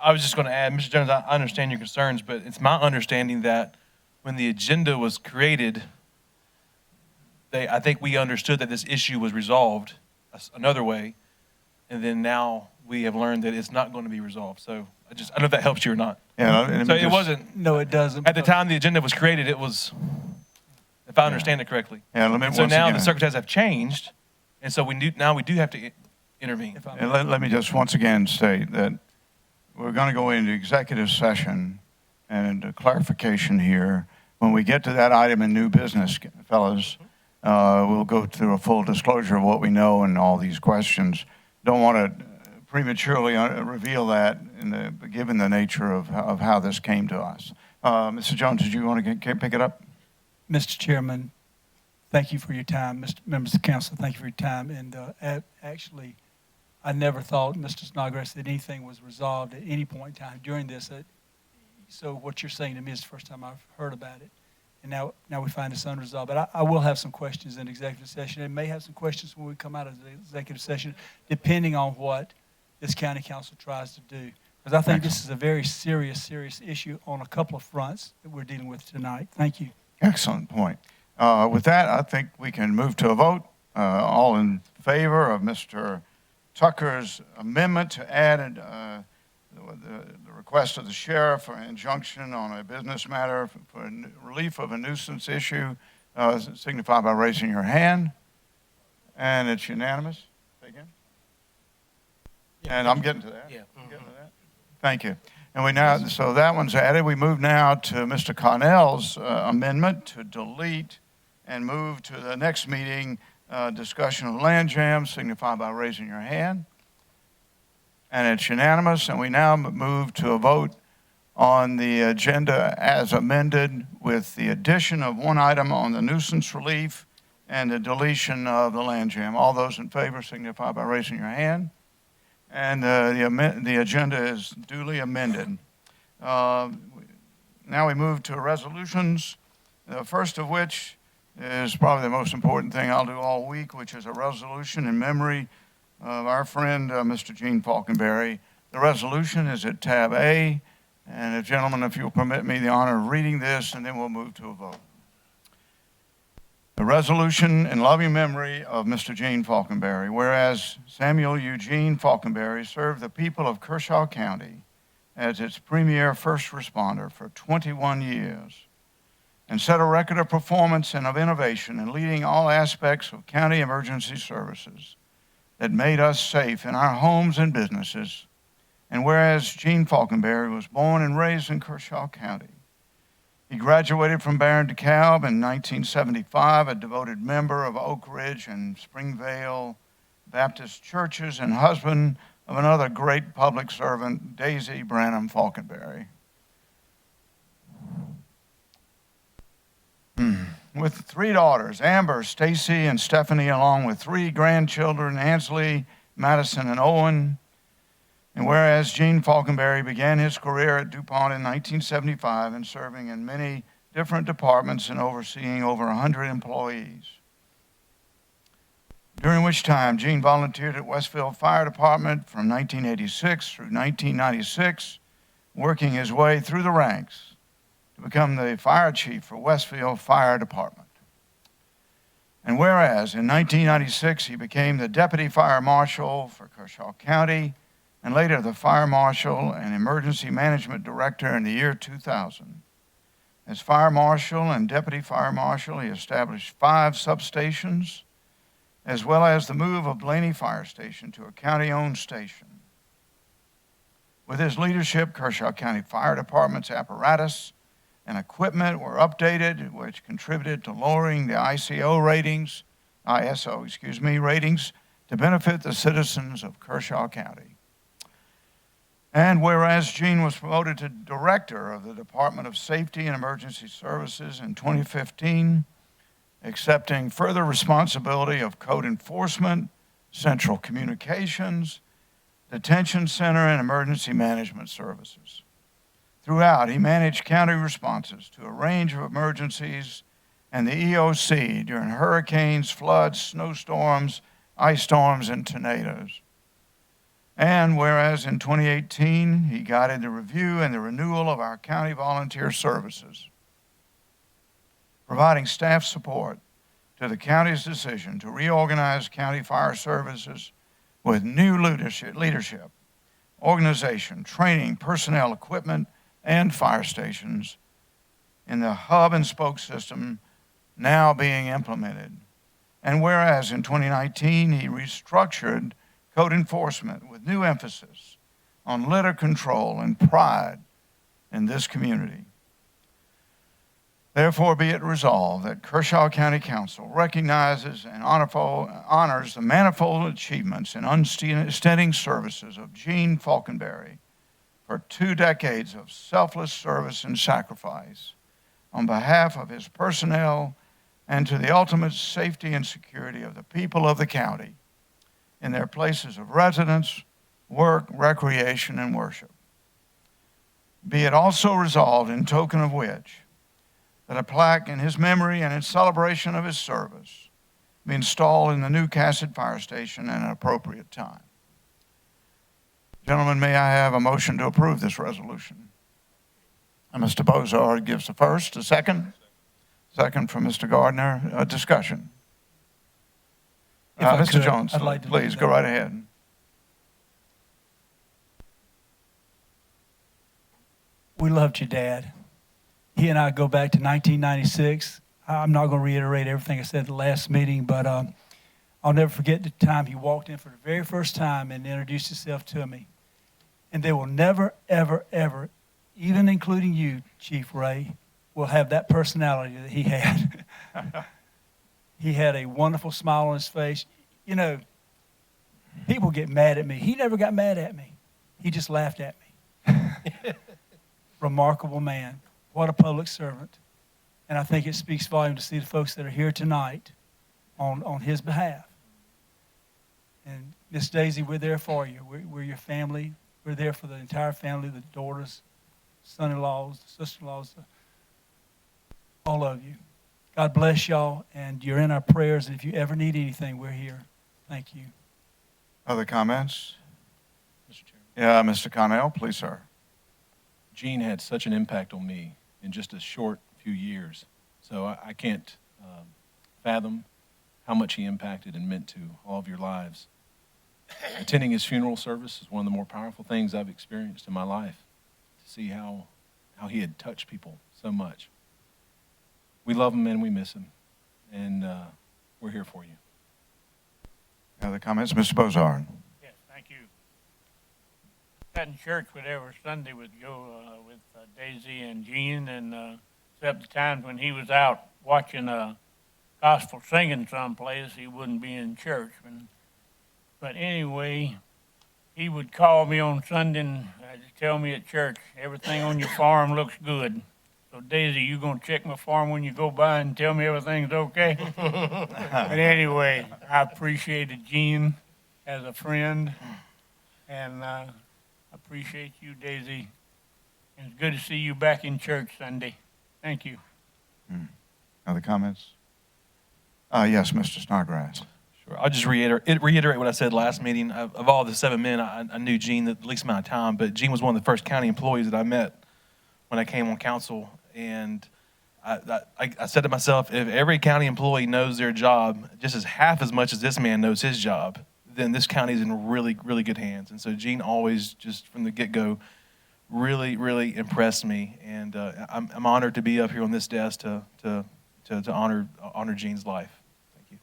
I was just going to add, Mr. Jones, I understand your concerns, but it's my understanding that when the agenda was created, I think we understood that this issue was resolved another way, and then now we have learned that it's not going to be resolved. So I don't know if that helps you or not. Yeah, let me So it just- wasn't, No, it doesn't. at the time the agenda was created, it was, if I understand it correctly. Yeah, let me And so once now again- the circumstances have changed, and so now we do have to intervene. If I'm- And let me just once again state that we're going to go into executive session and a clarification here. When we get to that item in new business, fellas, we'll go through a full disclosure of what we know and all these questions. Don't want to prematurely reveal that given the nature of how this came to us. Mr. Jones, did you want to pick it up? Mr. Chairman, thank you for your time. Members of the council, thank you for your time. And actually, I never thought, Mr. Snodgrass, that anything was resolved at any point in time during this. So what you're saying to me is the first time I've heard about it. And now we find it's unresolved. But I will have some questions in executive session, and may have some questions when we come out of the executive session, depending on what this county council tries to do. Because I think this is a very serious issue on a couple of fronts that we're dealing with tonight. Thank you. Excellent point. With that, I think we can move to a vote. All in favor of Mr. Tucker's amendment to add the request of the sheriff for injunction on a business matter for relief of a nuisance issue, signify by raising your hand. And it's unanimous. Say again? And I'm getting to that. Yeah. I'm getting to that. Thank you. And we now, so that one's added. We move now to Mr. Connell's amendment to delete and move to the next meeting, discussion of land jams, signify by raising your hand. And it's unanimous, and we now move to a vote on the agenda as amended with the addition of one item on the nuisance relief and the deletion of the land jam. All those in favor signify by raising your hand. And the agenda is duly amended. Now we move to resolutions, the first of which is probably the most important thing I'll do all week, which is a resolution in memory of our friend, Mr. Gene Falconberry. The resolution is at tab A, and gentlemen, if you'll permit me the honor of reading this, and then we'll move to a vote. The resolution in loving memory of Mr. Gene Falconberry, whereas Samuel Eugene Falconberry served the people of Kershaw County as its premier first responder for 21 years and set a record of performance and of innovation in leading all aspects of county emergency services that made us safe in our homes and businesses. And whereas Gene Falconberry was born and raised in Kershaw County, he graduated from Barron DeKalb in 1975, a devoted member of Oak Ridge and Springvale Baptist churches, and husband of another great public servant, Daisy Branham Falconberry. With 3 daughters, Amber, Stacy, and Stephanie, along with 3 grandchildren, Ansley, Madison, and Owen. And whereas Gene Falconberry began his career at DuPont in 1975 and serving in many different departments and overseeing over 100 employees, during which time Gene volunteered at Westfield Fire Department from 1986 through 1996, working his way through the ranks to become the fire chief for Westfield Fire Department. And whereas in 1996 he became the deputy fire marshal for Kershaw County and later the fire marshal and emergency management director in the year 2000. As fire marshal and deputy fire marshal, he established 5 substations, as well as the move of Blaney Fire Station to a county-owned station. With his leadership, Kershaw County Fire Department's apparatus and equipment were updated, which contributed to lowering the ISO ratings to benefit the citizens of Kershaw County. And whereas Gene was promoted to director of the Department of Safety and Emergency Services in 2015, accepting further responsibility of code enforcement, central communications, detention center, and emergency management services. Throughout, he managed county responses to a range of emergencies and the EOC during hurricanes, floods, snowstorms, ice storms, and tornadoes. And whereas in 2018, he guided the review and the renewal of our county volunteer services, providing staff support to the county's decision to reorganize county fire services with new leadership organization, training, personnel, equipment, and fire stations in the hub and spoke system now being implemented. And whereas in 2019, he restructured code enforcement with new emphasis on litter control and pride in this community. Therefore, be it resolved that Kershaw County Council recognizes and honors the manifold achievements and unstinting services of Gene Falconberry for 2 decades of selfless service and sacrifice on behalf of his personnel and to the ultimate safety and security of the people of the county in their places of residence, work, recreation, and worship. Be it also resolved in token of which that a plaque in his memory and in celebration of his service be installed in the new Cassett Fire Station at an appropriate time. Gentlemen, may I have a motion to approve this resolution? And Mr. Bozard gives the first, a second. Second from Mr. Gardner. Discussion. If I Mr. could, Jones, I'd like to please do go that. right ahead. We loved your dad. He and I go back to 1996. I'm not going to reiterate everything I said at the last meeting, but I'll never forget the time he walked in for the very first time and introduced himself to me. And they will never, ever, ever, even including you, Chief Ray, will have that personality that he had. He had a wonderful smile on his face. You know, people get mad at me. He never got mad at me. He just laughed at me. Remarkable man. What a public servant. And I think it speaks volumes to see the folks that are here tonight on his behalf. And Miss Daisy, we're there for you. We're your family. We're there for the entire family, the daughters, son-in-laws, the sister-in-laws, all of you. God bless y'all, and you're in our prayers. And if you ever need anything, we're here. Thank you. Other comments? Mr. Chairman. Yeah, Mr. Connell, please, sir. Gene had such an impact on me in just a short few years. So I can't fathom how much he impacted and meant to all of your lives. Attending his funeral service is one of the more powerful things I've experienced in my life, to see how he had touched people so much. We love him and we miss him, and we're here for you. Other comments? Mr. Bozard. Yes, thank you. Sat in church with every Sunday with Daisy and Gene, and except the times when he was out watching gospel singing someplace, he wouldn't be in church. But anyway, he would call me on Sunday and just tell me at church, everything on your farm looks good. So Daisy, you gonna check my farm when you go by and tell me everything's okay? But anyway, I appreciated Gene as a friend, and I appreciate you, Daisy. And it's good to see you back in church Sunday. Thank you. Other comments? Yes, Mr. Snodgrass. Sure. I'll just reiterate what I said last meeting. Of all the 7 men, I knew Gene the least amount of time, but Gene was one of the first county employees that I met when I came on council. And I said to myself, if every county employee knows their job just as half as much as this man knows his job, then this county is in really, really good hands. And so Gene always, just from the get-go, really, really impressed me. And I'm honored to be up here on this desk to honor Gene's life. Thank you.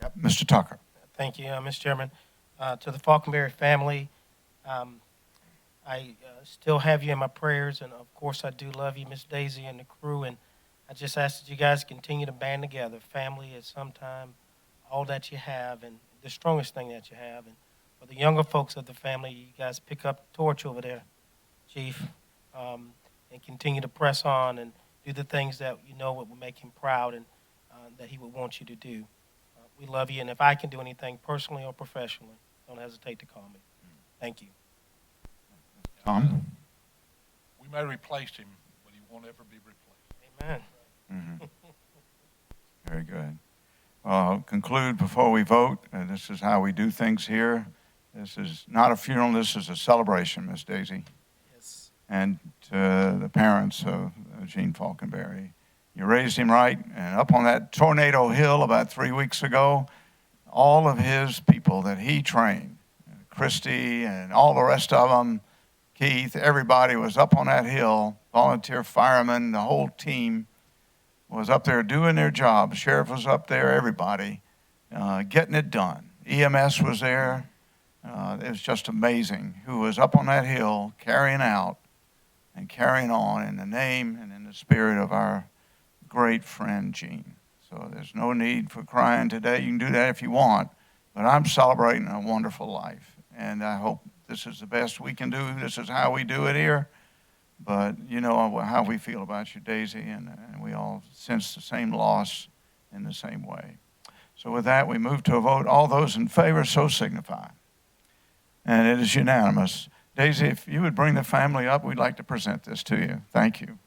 Yep. Mr. Tucker. Thank you, Mr. Chairman. To the Falconberry family, I still have you in my prayers, and of course I do love you, Miss Daisy and the crew, and I just ask that you guys continue to band together. Family is sometimes all that you have and the strongest thing that you have. And for the younger folks of the family, you guys pick up the torch over there, Chief, and continue to press on and do the things that you know will make him proud and that he would want you to do. We love you, and if I can do anything personally or professionally, don't hesitate to call me. Thank you. Tom? We may replace him, but he won't ever be replaced. Amen. Mm-hmm. Very good. I'll conclude before we vote. This is how we do things here. This is not a funeral. This is a celebration, Miss Daisy. Yes. And to the parents of Gene Falconberry. You raised him right, and up on that Tornado Hill about 3 weeks ago, all of his people that he trained, Christy and all the rest of them, Keith, everybody was up on that hill, volunteer firemen, the whole team was up there doing their job. Sheriff was up there, everybody, getting it done. EMS was there. It was just amazing who was up on that hill carrying out and carrying on in the name and in the spirit of our great friend Gene. So there's no need for crying today. You can do that if you want, but I'm celebrating a wonderful life, and I hope this is the best we can do. This is how we do it here, but you know how we feel about you, Daisy, and we all sense the same loss in the same way. So with that, we move to a vote. All those in favor, so signify. And it is unanimous. Daisy, if you would bring the family up, we'd like to present this to you. Thank you.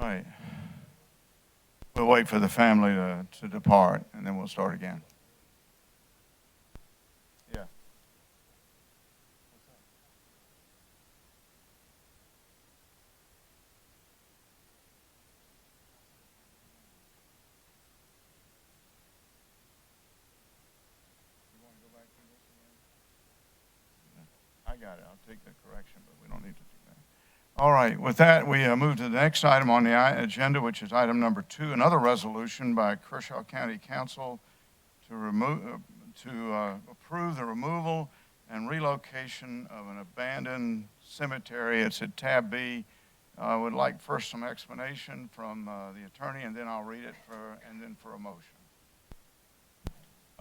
All right. We'll wait for the family to depart, and then we'll start again. Yeah. got it. I'll take the correction, but we don't need to do that. All right, with that, we move to the next item on the agenda, which is item number 2, another resolution by Kershaw County Council to approve the removal and relocation of an abandoned cemetery. It's at tab B. I would like first some explanation from the attorney, and then I'll read it for a motion.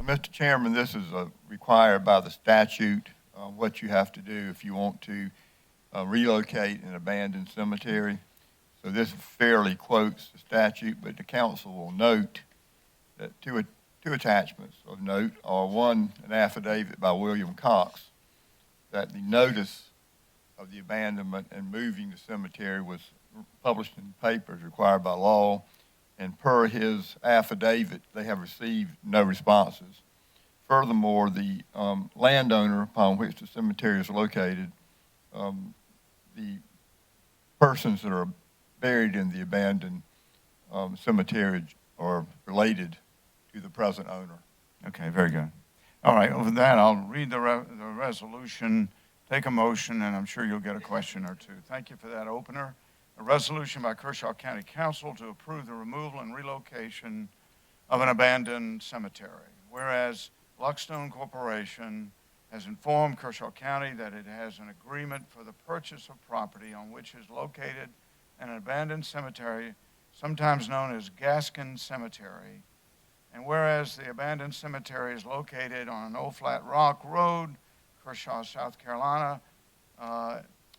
Mr. Chairman, this is required by the statute, what you have to do if you want to relocate an abandoned cemetery. So this fairly quotes the statute, but the council will note that two attachments of note are one, an affidavit by William Cox, that the notice of the abandonment and moving the cemetery was published in papers required by law, and per his affidavit, they have received no responses. Furthermore, the landowner upon which the cemetery is located, the persons that are buried in the abandoned cemetery are related to the present owner. Okay, very good. All right, with that, I'll read the resolution, take a motion, and I'm sure you'll get a question or two. Thank you for that opener. A resolution by Kershaw County Council to approve the removal and relocation of an abandoned cemetery. Whereas Luckstone Corporation has informed Kershaw County that it has an agreement for the purchase of property on which is located an abandoned cemetery, sometimes known as Gaskin Cemetery. And whereas the abandoned cemetery is located on an old flat rock road, Kershaw, South Carolina,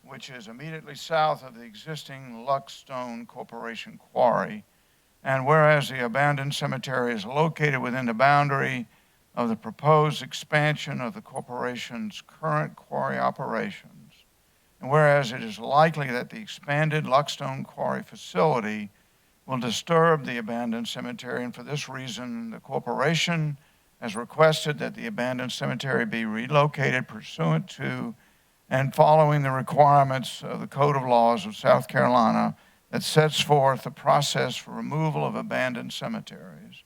which is immediately south of the existing Luckstone Corporation quarry. And whereas the abandoned cemetery is located within the boundary of the proposed expansion of the corporation's current quarry operations. And whereas it is likely that the expanded Luckstone quarry facility will disturb the abandoned cemetery, and for this reason, the corporation has requested that the abandoned cemetery be relocated pursuant to and following the requirements of the Code of Laws of South Carolina that sets forth the process for removal of abandoned cemeteries.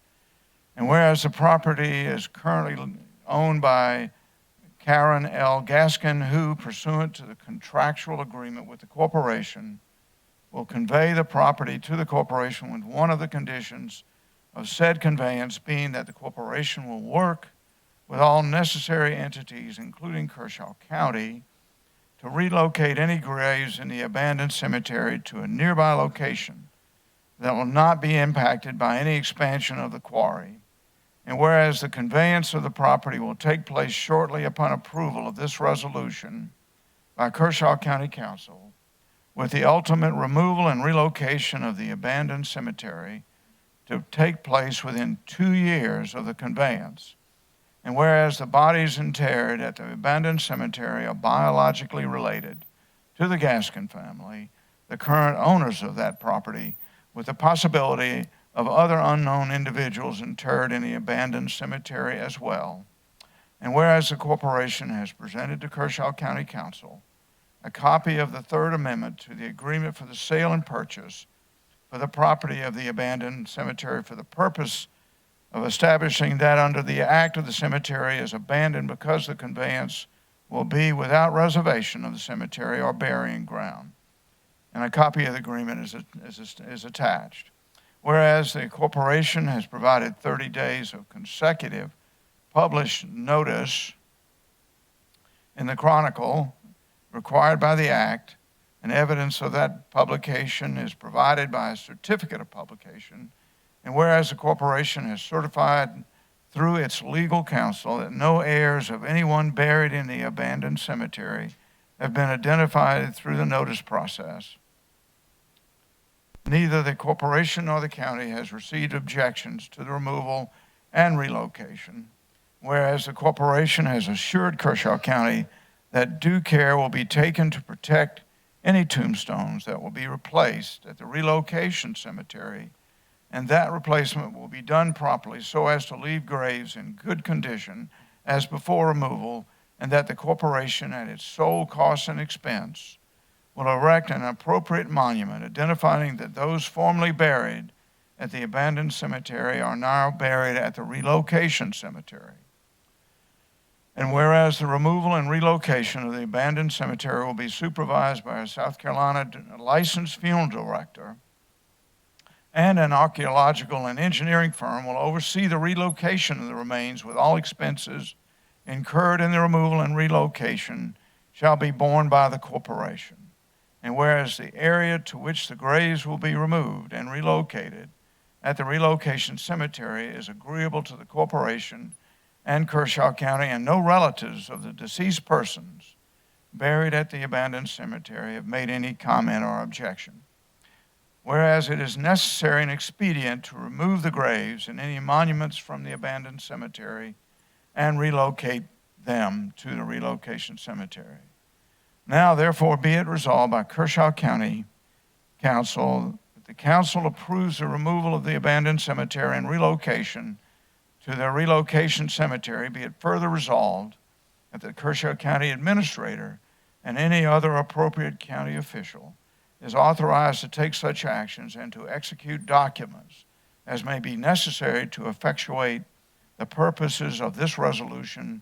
And whereas the property is currently owned by Karen L. Gaskin, who, pursuant to the contractual agreement with the corporation, will convey the property to the corporation with one of the conditions of said conveyance being that the corporation will work with all necessary entities, including Kershaw County, to relocate any graves in the abandoned cemetery to a nearby location that will not be impacted by any expansion of the quarry. And whereas the conveyance of the property will take place shortly upon approval of this resolution by Kershaw County Council, with the ultimate removal and relocation of the abandoned cemetery to take place within 2 years of the conveyance. And whereas the bodies interred at the abandoned cemetery are biologically related to the Gaskin family, the current owners of that property, with the possibility of other unknown individuals interred in the abandoned cemetery as well. And whereas the corporation has presented to Kershaw County Council a copy of the Third Amendment to the agreement for the sale and purchase for the property of the abandoned cemetery for the purpose of establishing that under the act of the cemetery is abandoned because the conveyance will be without reservation of the cemetery or burying ground. And a copy of the agreement is attached. Whereas the corporation has provided 30 days of consecutive published notice in the Chronicle required by the Act, and evidence of that publication is provided by a certificate of publication. And whereas the corporation has certified through its legal counsel that no heirs of anyone buried in the abandoned cemetery have been identified through the notice process, neither the corporation nor the county has received objections to the removal and relocation. Whereas the corporation has assured Kershaw County that due care will be taken to protect any tombstones that will be replaced at the relocation cemetery, and that replacement will be done properly so as to leave graves in good condition as before removal, and that the corporation at its sole cost and expense will erect an appropriate monument identifying that those formerly buried at the abandoned cemetery are now buried at the relocation cemetery. And whereas the removal and relocation of the abandoned cemetery will be supervised by a South Carolina licensed funeral director, and an archaeological and engineering firm will oversee the relocation of the remains with all expenses incurred in the removal and relocation shall be borne by the corporation. And whereas the area to which the graves will be removed and relocated at the relocation cemetery is agreeable to the corporation and Kershaw County, and no relatives of the deceased persons buried at the abandoned cemetery have made any comment or objection. Whereas it is necessary and expedient to remove the graves and any monuments from the abandoned cemetery and relocate them to the relocation cemetery. Now, therefore, be it resolved by Kershaw County Council that the council approves the removal of the abandoned cemetery and relocation to the relocation cemetery. Be it further resolved that the Kershaw County Administrator and any other appropriate county official is authorized to take such actions and to execute documents as may be necessary to effectuate the purposes of this resolution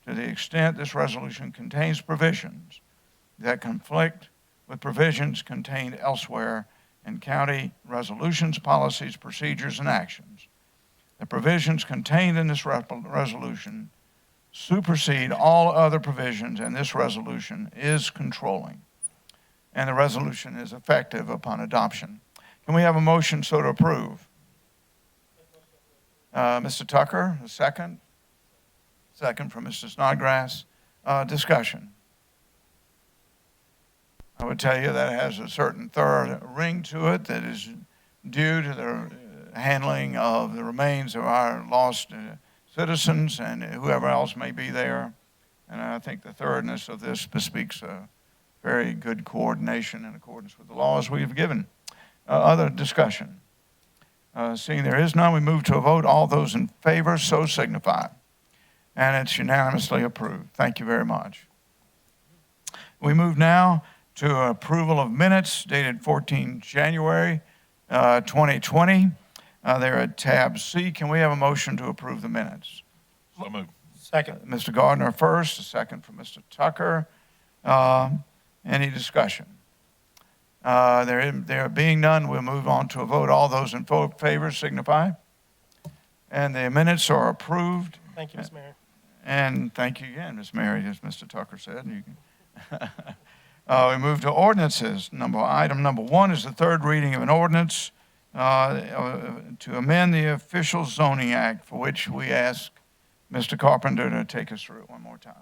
to the extent this resolution contains provisions that conflict with provisions contained elsewhere in county resolutions, policies, procedures, and actions. The provisions contained in this resolution supersede all other provisions, and this resolution is controlling. And the resolution is effective upon adoption. Can we have a motion so to approve? Mr. Tucker, a second. Second from Mr. Snodgrass. Discussion. I would tell you that it has a certain thorough ring to it that is due to the handling of the remains of our lost citizens and whoever else may be there. And I think the thoroughness of this bespeaks a very good coordination in accordance with the laws we have given. Other discussion? Seeing there is none, we move to a vote. All those in favor, so signify. And it's unanimously approved. Thank you very much. We move now to approval of minutes dated 14 January 2020. They're at tab C. Can we have a motion to approve the minutes? So moved. Second. Mr. Gardner first, a second from Mr. Tucker. Any discussion? There being none, we'll move on to a vote. All those in favor signify. And the minutes are approved. Thank you, Ms. Mayor. And thank you again, Ms. Mary, as Mr. Tucker said. You can we move to ordinances. Item number 1 is the third reading of an ordinance to amend the Official Zoning Act, for which we ask Mr. Carpenter to take us through it one more time.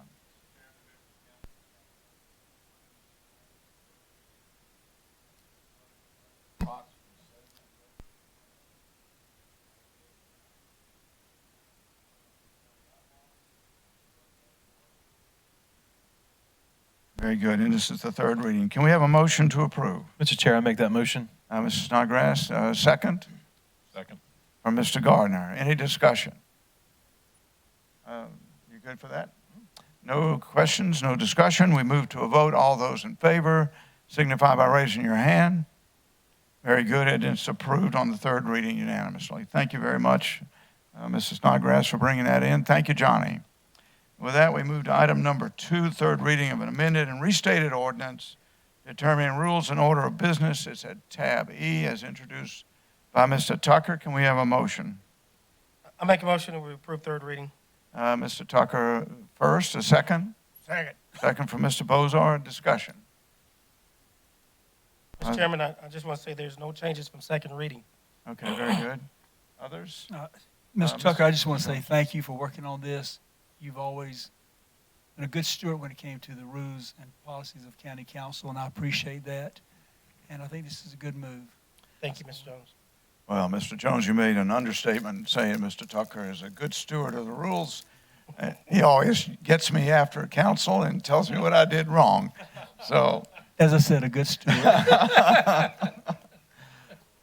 Very good. And this is the third reading. Can we have a motion to approve? Mr. Chair, I make that motion. Mr. Snodgrass, second. Second. From Mr. Gardner. Any discussion? You good for that? No questions, no discussion. We move to a vote. All those in favor signify by raising your hand. Very good. It is approved on the third reading unanimously. Thank you very much, Mrs. Snodgrass, for bringing that in. Thank you, Johnny. With that, we move to item number 2, third reading of an amended and restated ordinance determining rules and order of business. It's at tab E, as introduced by Mr. Tucker. Can we have a motion? I make a motion that we approve third reading. Mr. Tucker first, a second. Second. Second from Mr. Bozar. Discussion. Mr. Chairman, I just want to say there's no changes from second reading. Okay, very good. Others? Mr. Tucker, I just want to say thank you for working on this. You've always been a good steward when it came to the rules and policies of county council, and I appreciate that. And I think this is a good move. Thank you, Mr. Jones. Well, Mr. Jones, you made an understatement saying Mr. Tucker is a good steward of the rules. He always gets me after council and tells me what I did wrong. So, as I said, a good steward.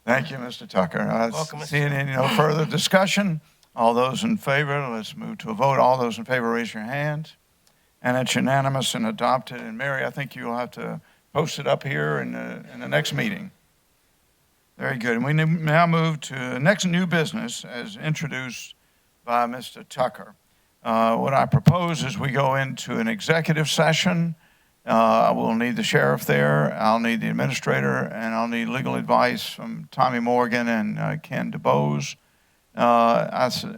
Thank you, Mr. Tucker. Welcome, Mr. Seeing any no further discussion, all those in favor, let's move to a vote. All those in favor, raise your hand. And it's unanimous and adopted. And Mary, I think you'll have to post it up here in the next meeting. Very good. And we now move to the next new business as introduced by Mr. Tucker. What I propose is we go into an executive session. We'll need the sheriff there, I'll need the administrator, and I'll need legal advice from Tommy Morgan and Ken DeBose.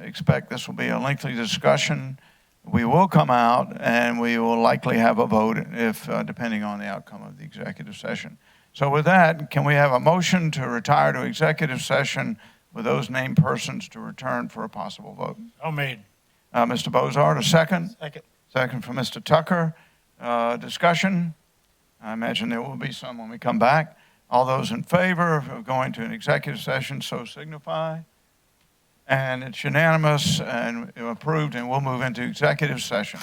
Expect this will be a lengthy discussion. We will come out and we will likely have a vote if, depending on the outcome of the executive session. So with that, can we have a motion to retire to executive session with those named persons to return for a possible vote? So made. Mr. Bozard, a second? Second. Second from Mr. Tucker. Discussion? I imagine there will be some when we come back. All those in favor of going to an executive session, so signify. And it's unanimous and approved, and we'll move into executive session.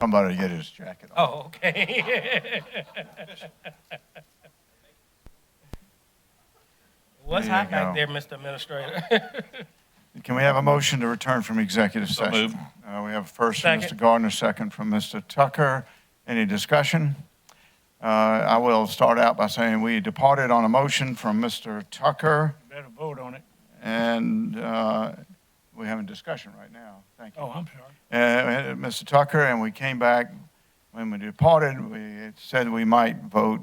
somebody to get his jacket on. Oh, okay. What's There you hot back go. there, Mr. Administrator? Can we have a motion to return from executive So session? moved. We have a first from Second. Mr. Gardner, second from Mr. Tucker. Any discussion? I will start out by saying we departed on a motion from Mr. Tucker, Better vote on it. and we're having discussion right now. Thank you. Oh, I'm sorry. Mr. Tucker, and we came back. When we departed, we said we might vote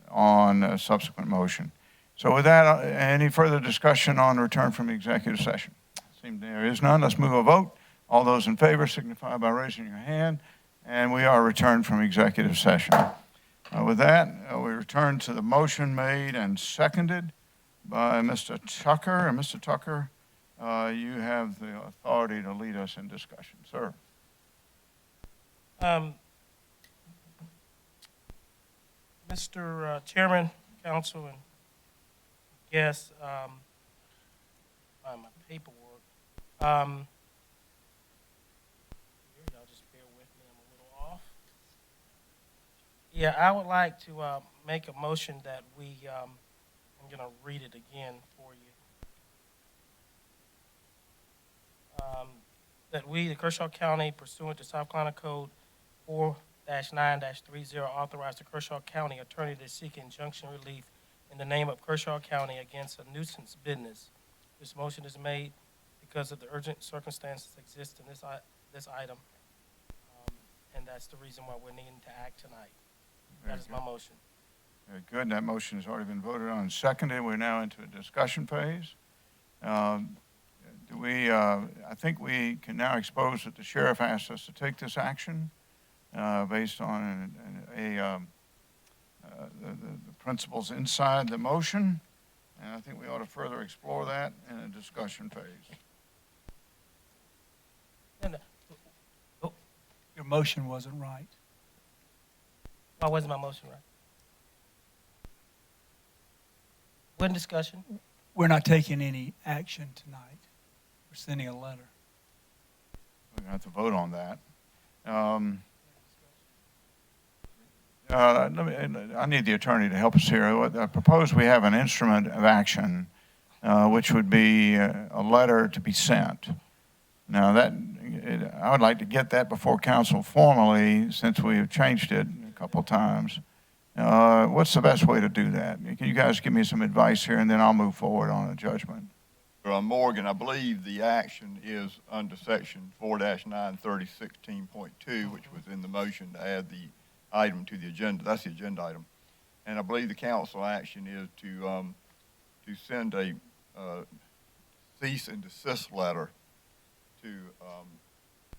on a subsequent motion. So with that, any further discussion on return from executive session? Seems there is none. Let's move a vote. All those in favor signify by raising your hand. And we are returned from executive session. With that, we return to the motion made and seconded by Mr. Tucker. And Mr. Tucker, you have the authority to lead us in discussion, sir. Mr. Chairman, Council, and guests, find my paperwork. Y'all just bear with me, I'm a little off. Yeah, I would like to make a motion that we, I'm going to read it again for you. That we, the Kershaw County, pursuant to South Carolina Code 4-9-30, authorize the Kershaw County Attorney to seek injunction relief in the name of Kershaw County against a nuisance business. This motion is made because of the urgent circumstances exist in this item, and that's the reason why we're needing to act tonight. That is my motion. Very good. That motion has already been voted on and seconded. We're now into a discussion phase. I think we can now expose that the sheriff asked us to take this action based on the principles inside the motion. And I think we ought to further explore that in a discussion phase. Your motion wasn't right. Why wasn't my motion right? We're in discussion. We're not taking any action tonight. We're sending a letter. We're going to have to vote on that. I need the attorney to help us here. I propose we have an instrument of action, which would be a letter to be sent. Now, I would like to get that before council formally, since we have changed it a couple times. What's the best way to do that? Can you guys give me some advice here, and then I'll move forward on a judgment? Morgan, I believe the action is under section 4-930-16.2, which was in the motion to add the item to the agenda. That's the agenda item. And I believe the council action is to send a cease and desist letter to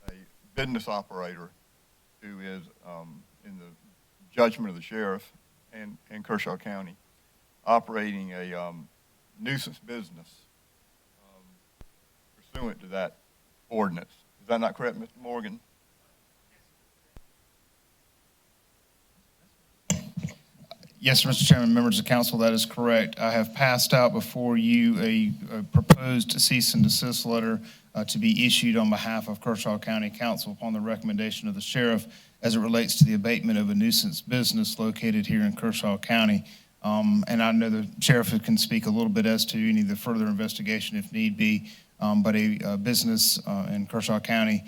a business operator who is in the judgment of the sheriff and in Kershaw County, operating a nuisance business pursuant to that ordinance. Is that not correct, Mr. Morgan? Yes, Mr. Chairman, members of council, that is correct. I have passed out before you a proposed cease and desist letter to be issued on behalf of Kershaw County Council upon the recommendation of the sheriff as it relates to the abatement of a nuisance business located here in Kershaw County. And I know the sheriff can speak a little bit as to any of the further investigation if need be, but a business in Kershaw County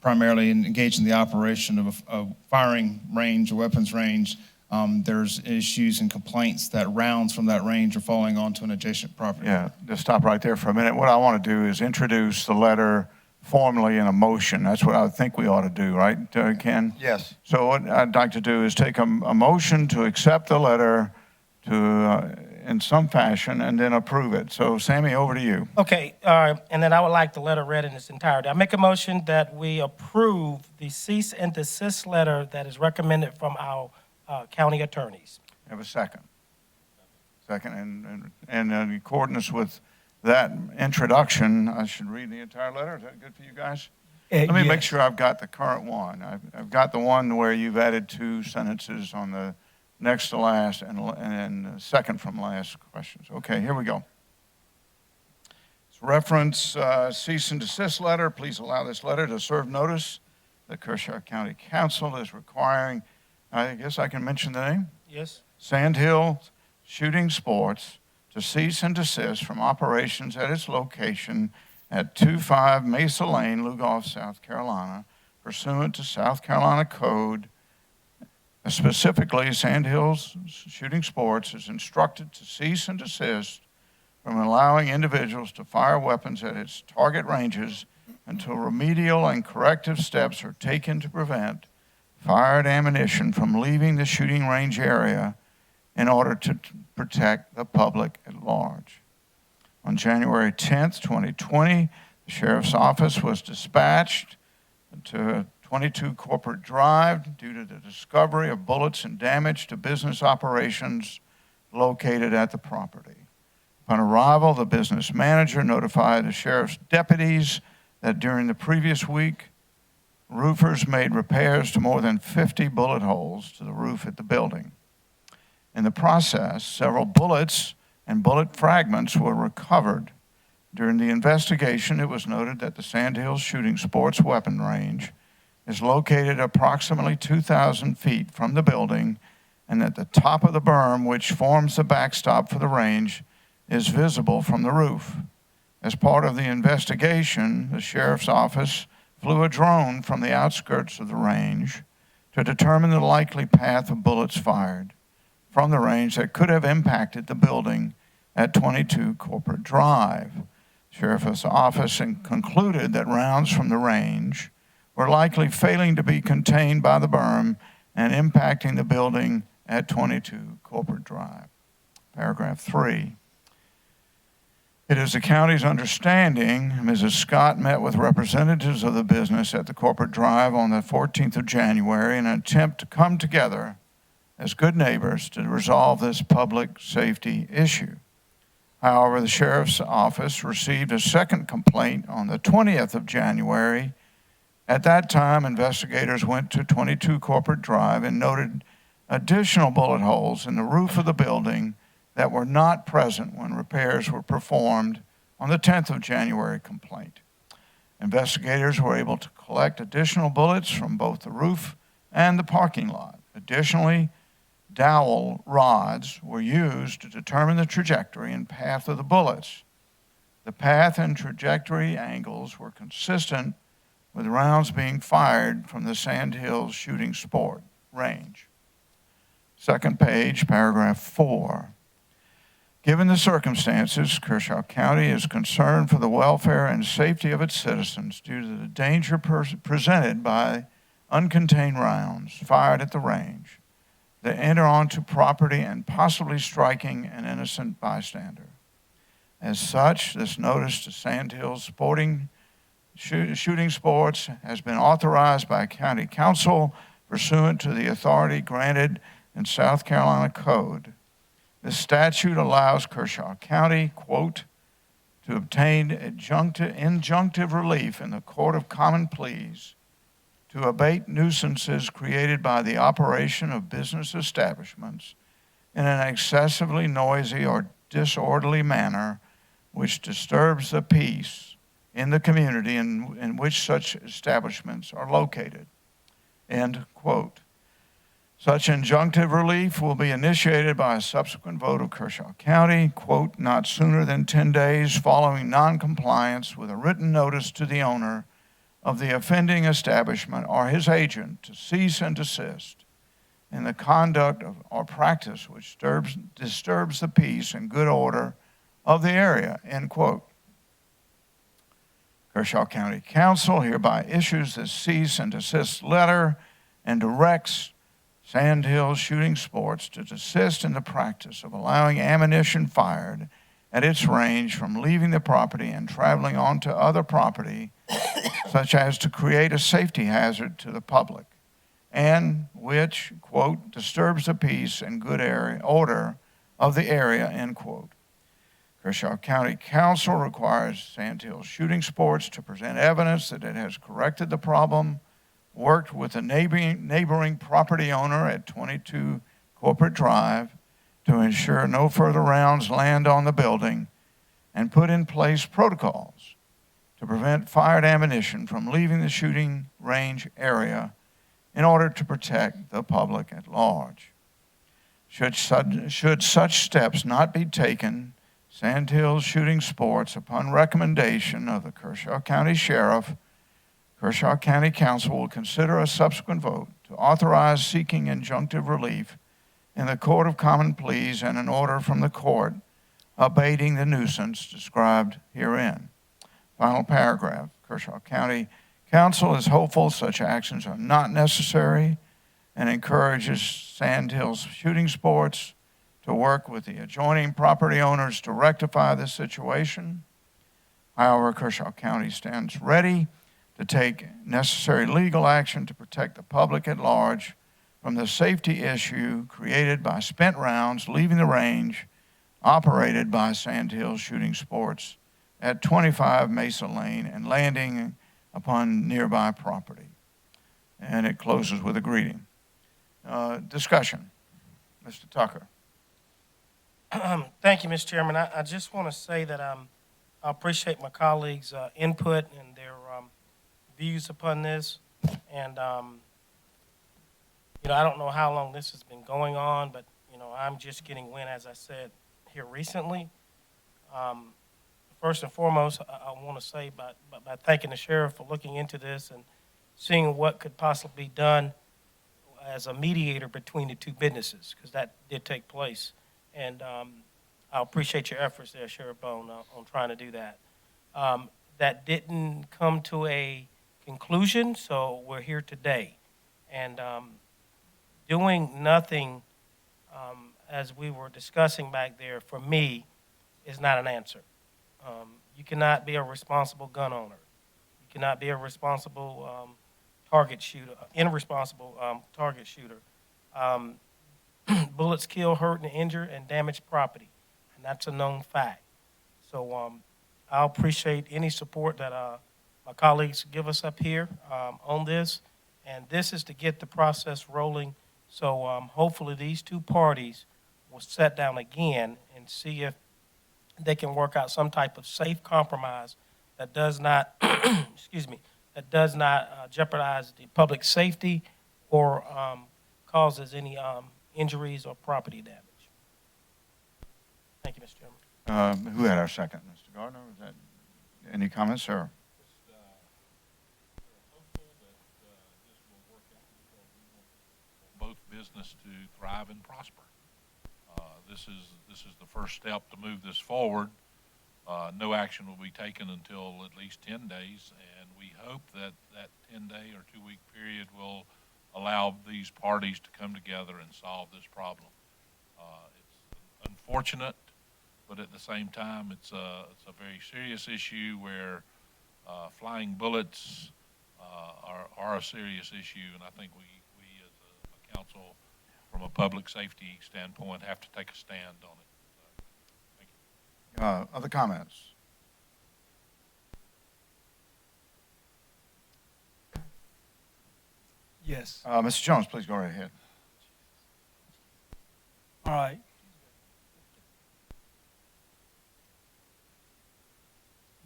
primarily engaged in the operation of a firing range, a weapons range. There's issues and complaints that rounds from that range are falling onto an adjacent property. Yeah, just stop right there for a minute. What I want to do is introduce the letter formally in a motion. That's what I think we ought to do, right, Ken? Yes. So what I'd like to do is take a motion to accept the letter in some fashion and then approve it. So, Sammy, over to you. Okay, and then I would like the letter read in its entirety. I make a motion that we approve the cease and desist letter that is recommended from our county attorneys. Have a second. Second, and in accordance with that introduction, I should read the entire letter. Is that good for you guys? Let me make sure I've got the current one. I've got the one where you've added 2 sentences on the next to last and second from last questions. Okay, here we go. It's reference cease and desist letter. Please allow this letter to serve notice the Kershaw County Council is requiring, I guess I can mention the name? Yes. Sandhills Shooting Sports to cease and desist from operations at its location at 25 Mesa Lane, Lugoff, South Carolina, pursuant to South Carolina Code. Specifically, Sandhills Shooting Sports is instructed to cease and desist from allowing individuals to fire weapons at its target ranges until remedial and corrective steps are taken to prevent fired ammunition from leaving the shooting range area in order to protect the public at large. On January 10th, 2020, the Sheriff's Office was dispatched to 22 Corporate Drive due to the discovery of bullets and damage to business operations located at the property. Upon arrival, the business manager notified the sheriff's deputies that during the previous week, roofers made repairs to more than 50 bullet holes to the roof at the building. In the process, several bullets and bullet fragments were recovered. During the investigation, it was noted that the Sandhills Shooting Sports weapon range is located approximately 2,000 feet from the building, and that the top of the berm, which forms the backstop for the range, is visible from the roof. As part of the investigation, the sheriff's office flew a drone from the outskirts of the range to determine the likely path of bullets fired from the range that could have impacted the building at 22 Corporate Drive. The sheriff's office concluded that rounds from the range were likely failing to be contained by the berm and impacting the building at 22 Corporate Drive. Paragraph 3. It is the county's understanding Mrs. Scott met with representatives of the business at the Corporate Drive on the 14th of January in an attempt to come together as good neighbors to resolve this public safety issue. However, the sheriff's office received a second complaint on the 20th of January. At that time, investigators went to 22 Corporate Drive and noted additional bullet holes in the roof of the building that were not present when repairs were performed on the 10th of January complaint. Investigators were able to collect additional bullets from both the roof and the parking lot. Additionally, dowel rods were used to determine the trajectory and path of the bullets. The path and trajectory angles were consistent with rounds being fired from the Sandhills Shooting Sport range. Second page, paragraph 4. Given the circumstances, Kershaw County is concerned for the welfare and safety of its citizens due to the danger presented by uncontained rounds fired at the range that enter onto property and possibly striking an innocent bystander. As such, this notice to Sandhills Shooting Sports has been authorized by County Council pursuant to the authority granted in South Carolina Code. This statute allows Kershaw County, quote, to obtain injunctive relief in the Court of Common Pleas to abate nuisances created by the operation of business establishments in an excessively noisy or disorderly manner which disturbs the peace in the community in which such establishments are located, end quote. Such injunctive relief will be initiated by a subsequent vote of Kershaw County, quote, not sooner than 10 days following noncompliance with a written notice to the owner of the offending establishment or his agent to cease and desist in the conduct of or practice which disturbs the peace and good order of the area, end quote. Kershaw County Council hereby issues this cease and desist letter and directs Sandhills Shooting Sports to desist in the practice of allowing ammunition fired at its range from leaving the property and traveling onto other property, such as to create a safety hazard to the public, and which, quote, disturbs the peace and good order of the area, end quote. Kershaw County Council requires Sandhills Shooting Sports to present evidence that it has corrected the problem, worked with a neighboring property owner at 22 Corporate Drive to ensure no further rounds land on the building, and put in place protocols to prevent fired ammunition from leaving the shooting range area in order to protect the public at large. Should such steps not be taken, Sandhills Shooting Sports, upon recommendation of the Kershaw County Sheriff, Kershaw County Council will consider a subsequent vote to authorize seeking injunctive relief in the Court of Common Pleas and an order from the court abating the nuisance described herein. Final paragraph. Kershaw County Council is hopeful such actions are not necessary and encourages Sandhills Shooting Sports to work with the adjoining property owners to rectify this situation. However, Kershaw County stands ready to take necessary legal action to protect the public at large from the safety issue created by spent rounds leaving the range operated by Sandhills Shooting Sports at 25 Mesa Lane and landing upon nearby property. And it closes with a greeting. Discussion. Mr. Tucker. Thank you, Mr. Chairman. I just want to say that I appreciate my colleagues' input and their views upon this. And, I don't know how long this has been going on, but, I'm just getting wind, as I said, here recently. First and foremost, I want to say by thanking the sheriff for looking into this and seeing what could possibly be done as a mediator between the two businesses, because that did take place. And I appreciate your efforts there, Sheriff Bone, on trying to do that. That didn't come to a conclusion, so we're here today. And doing nothing, as we were discussing back there, for me, is not an answer. You cannot be a responsible gun owner. You cannot be a responsible target shooter, irresponsible target shooter. Bullets kill, hurt, and injure, and damage property, and that's a known fact. So I appreciate any support that my colleagues give us up here on this, and this is to get the process rolling. So hopefully these two parties will sit down again and see if they can work out some type of safe compromise that does not, that does not jeopardize the public safety or causes any injuries or property damage. Thank you, Mr. Chairman. Who had our second? Mr. Gardner? Was that any comments, sir? Both business to thrive and prosper. This is the first step to move this forward. No action will be taken until at least 10 days, and we hope that that 10-day or 2-week period will allow these parties to come together and solve this problem. It's unfortunate, but at the same time, it's a very serious issue where flying bullets are a serious issue, and I think we as a council, from a public safety standpoint, have to take a stand on it. Thank you. Other comments? Yes. Mr. Jones, please go right ahead. All right.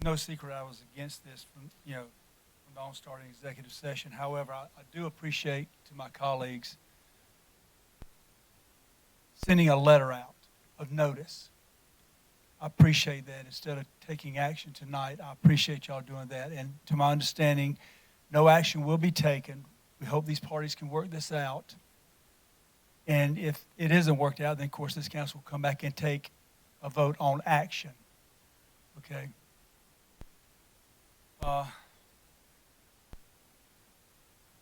No secret I was against this from the on-starting executive session. However, I do appreciate to my colleagues sending a letter out of notice. I appreciate that. Instead of taking action tonight, I appreciate y'all doing that. And to my understanding, no action will be taken. We hope these parties can work this out. And if it isn't worked out, then of course this council will come back and take a vote on action. Okay?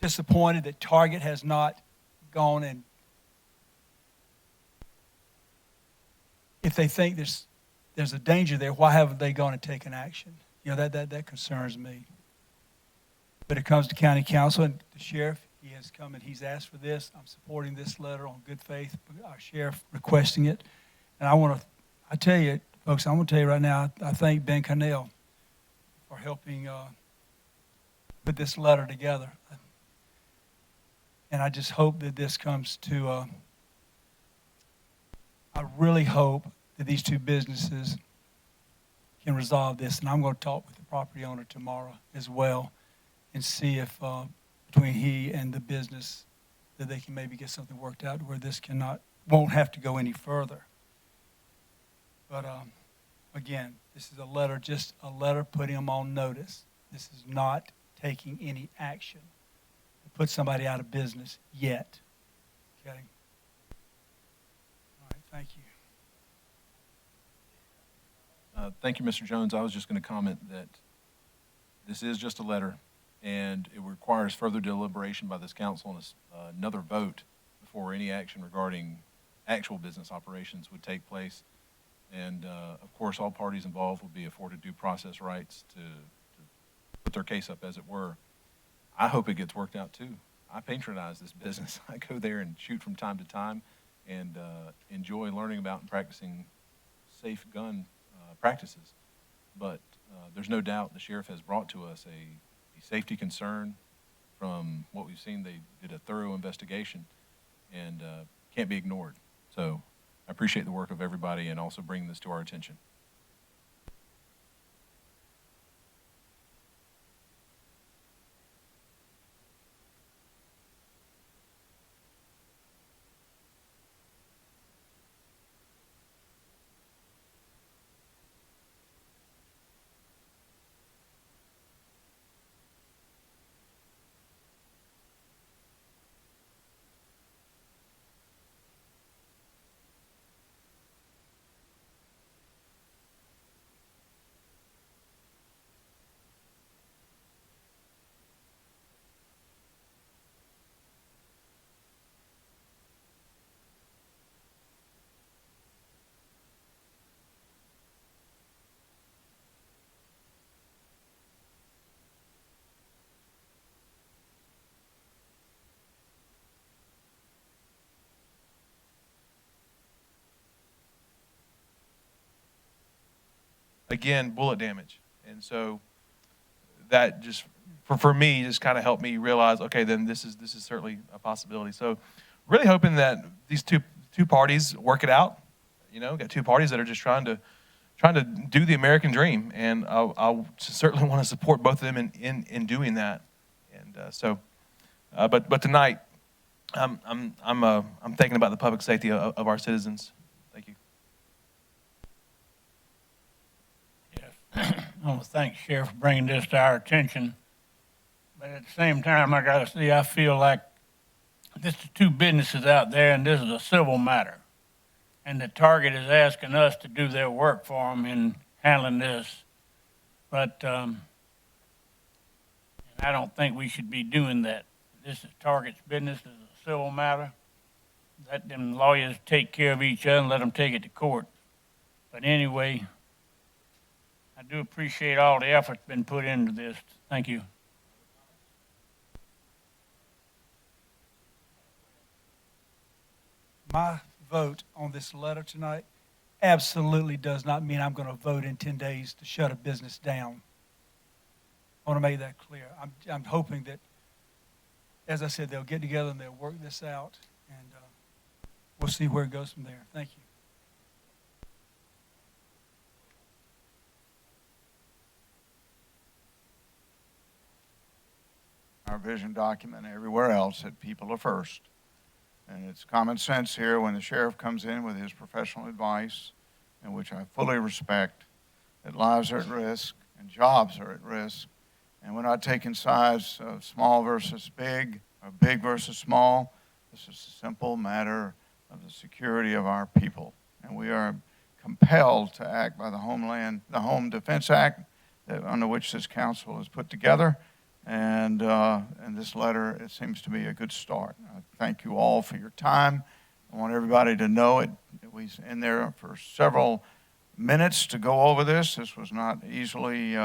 Disappointed that Target has not gone, and if they think there's a danger there, why haven't they gone and taken action? That concerns me. But it comes to county council and the sheriff. He has come and he's asked for this. I'm supporting this letter on good faith. Our sheriff requesting it, and I tell you, folks, I'm going to tell you right now, I thank Ben Connell for helping put this letter together. And I just hope that this comes to, I really hope that these two businesses can resolve this. And I'm going to talk with the property owner tomorrow as well and see if between he and the business that they can maybe get something worked out where this won't have to go any further. But again, this is just a letter putting them on notice. This is not taking any action to put somebody out of business yet. Okay? All right, thank you. Thank you, Mr. Jones. I was just going to comment that this is just a letter, and it requires further deliberation by this council and another vote before any action regarding actual business operations would take place. And, of course, all parties involved will be afforded due process rights to put their case up, as it were. I hope it gets worked out, too. I patronize this business. I go there and shoot from time to time and enjoy learning about and practicing safe gun practices. But there's no doubt the sheriff has brought to us a safety concern. From what we've seen, they did a thorough investigation and can't be ignored. So I appreciate the work of everybody and also bringing this to our attention. Again, bullet damage. And so that just, for me, just kind of helped me realize, okay, then this is certainly a possibility. So really hoping that these two parties work it out. You know, got two parties that are just trying to do the American dream, and I certainly want to support both of them in doing that. And but tonight, I'm thinking about the public safety of our citizens. Thank you. I want to thank the Sheriff for bringing this to our attention. But at the same time, I feel like this is two businesses out there, and this is a civil matter. And the target is asking us to do their work for them in handling this. But and I don't think we should be doing that. This is Target's business. This is a civil matter. Let them lawyers take care of each other and let them take it to court. But anyway, I do appreciate all the effort that's been put into this. Thank you. My vote on this letter tonight absolutely does not mean I'm going to vote in 10 days to shut a business down. I want to make that clear. I'm hoping that, as I said, they'll get together and they'll work this out, and we'll see where it goes from there. Thank you. Our vision document everywhere else that people are first. And it's common sense here when the sheriff comes in with his professional advice, in which I fully respect, that lives are at risk and jobs are at risk. And we're not taking sides of small versus big or big versus small. This is a simple matter of the security of our people. And we are compelled to act by the Home Defense Act, under which this council is put together. And this letter, it seems to be a good start. I thank you all for your time. I want everybody to know it. We was in there for several minutes to go over this. This was not easily